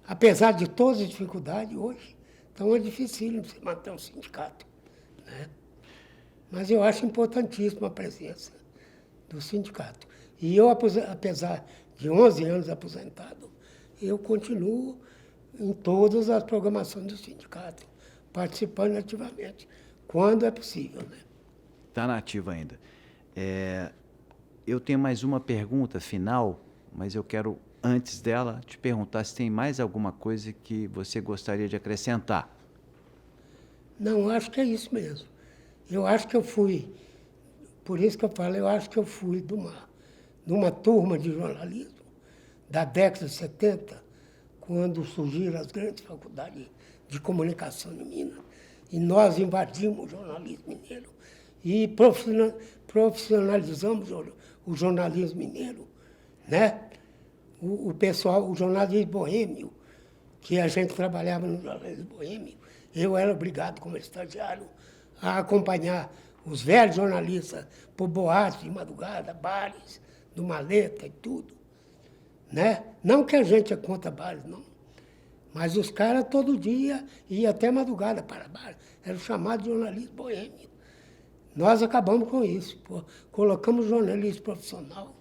apesar de todas as dificuldades hoje, então é difícil você manter um sindicato, né? Mas eu acho importantíssima a presença do sindicato. E eu, apesar de 11 anos aposentado, eu continuo em todas as programações do sindicato, participando ativamente, quando é possível, né? Está na ativa ainda. Eu tenho mais uma pergunta final, mas eu quero, antes dela, te perguntar se tem mais alguma coisa que você gostaria de acrescentar. Não, acho que é isso mesmo. Eu acho que eu fui, por isso que eu falo, eu acho que eu fui de uma turma de jornalismo da década de 70, quando surgiram as grandes faculdades de comunicação em Minas, e nós invadimos o jornalismo mineiro e profissionalizamos o jornalismo mineiro, né? O jornalismo boêmio, que a gente trabalhava no jornalismo boêmio, eu era obrigado, como estagiário, a acompanhar os velhos jornalistas por boates de madrugada, bares, do Maleta e tudo, né? Não que a gente é contra bares, não. Mas os caras todo dia iam até madrugada para bares. Era o chamado jornalismo boêmio. Nós acabamos com isso. Colocamos jornalismo profissional,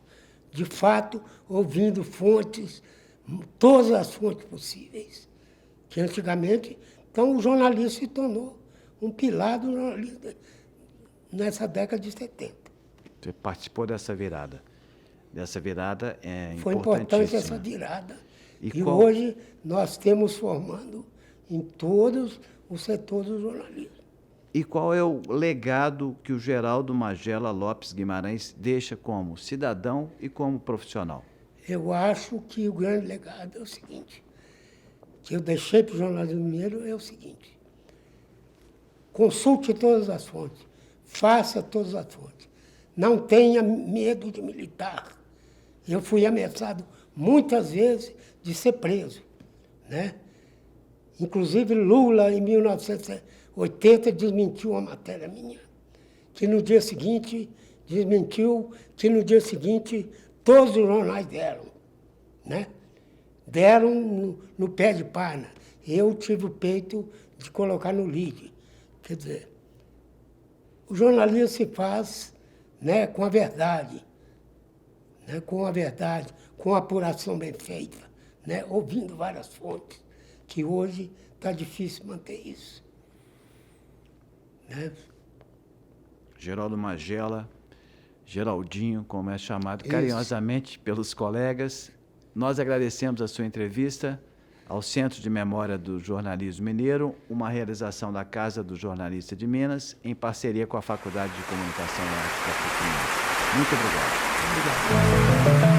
de fato, ouvindo fontes, todas as fontes possíveis, que antigamente... Então, o jornalismo se tornou um pilar do jornalismo nessa década de 70. Você participou dessa virada. Dessa virada é Foi importante essa virada. E qual... hoje nós temos formando em todos os setores do jornalismo. E qual é o legado que o Geraldo Magela Lopes Guimarães deixa como cidadão e como profissional? Eu acho que o grande legado é o seguinte, que eu deixei para o jornalismo mineiro é o seguinte: consulte todas as fontes, faça todas as fontes, não tenha medo de militar. Eu fui ameaçado muitas vezes de ser preso, né? Inclusive Lula, em 1980, desmentiu uma matéria minha, que no dia seguinte, todos os jornais deram, né? Deram no pé de página. Eu tive o peito de colocar no lead. Quer dizer, o jornalismo se faz, né, com a verdade, né, com a apuração bem feita, né, ouvindo várias fontes, que hoje está difícil manter isso, né? Geraldo Magela, Geraldinho, como é chamado Isso. Carinhosamente pelos colegas, nós agradecemos a sua entrevista ao Centro de Memória do Jornalismo Mineiro, uma realização da Casa do Jornalista de Minas, em parceria com a Faculdade de Comunicação e Artes da PUC Minas. Muito obrigado. Obrigado.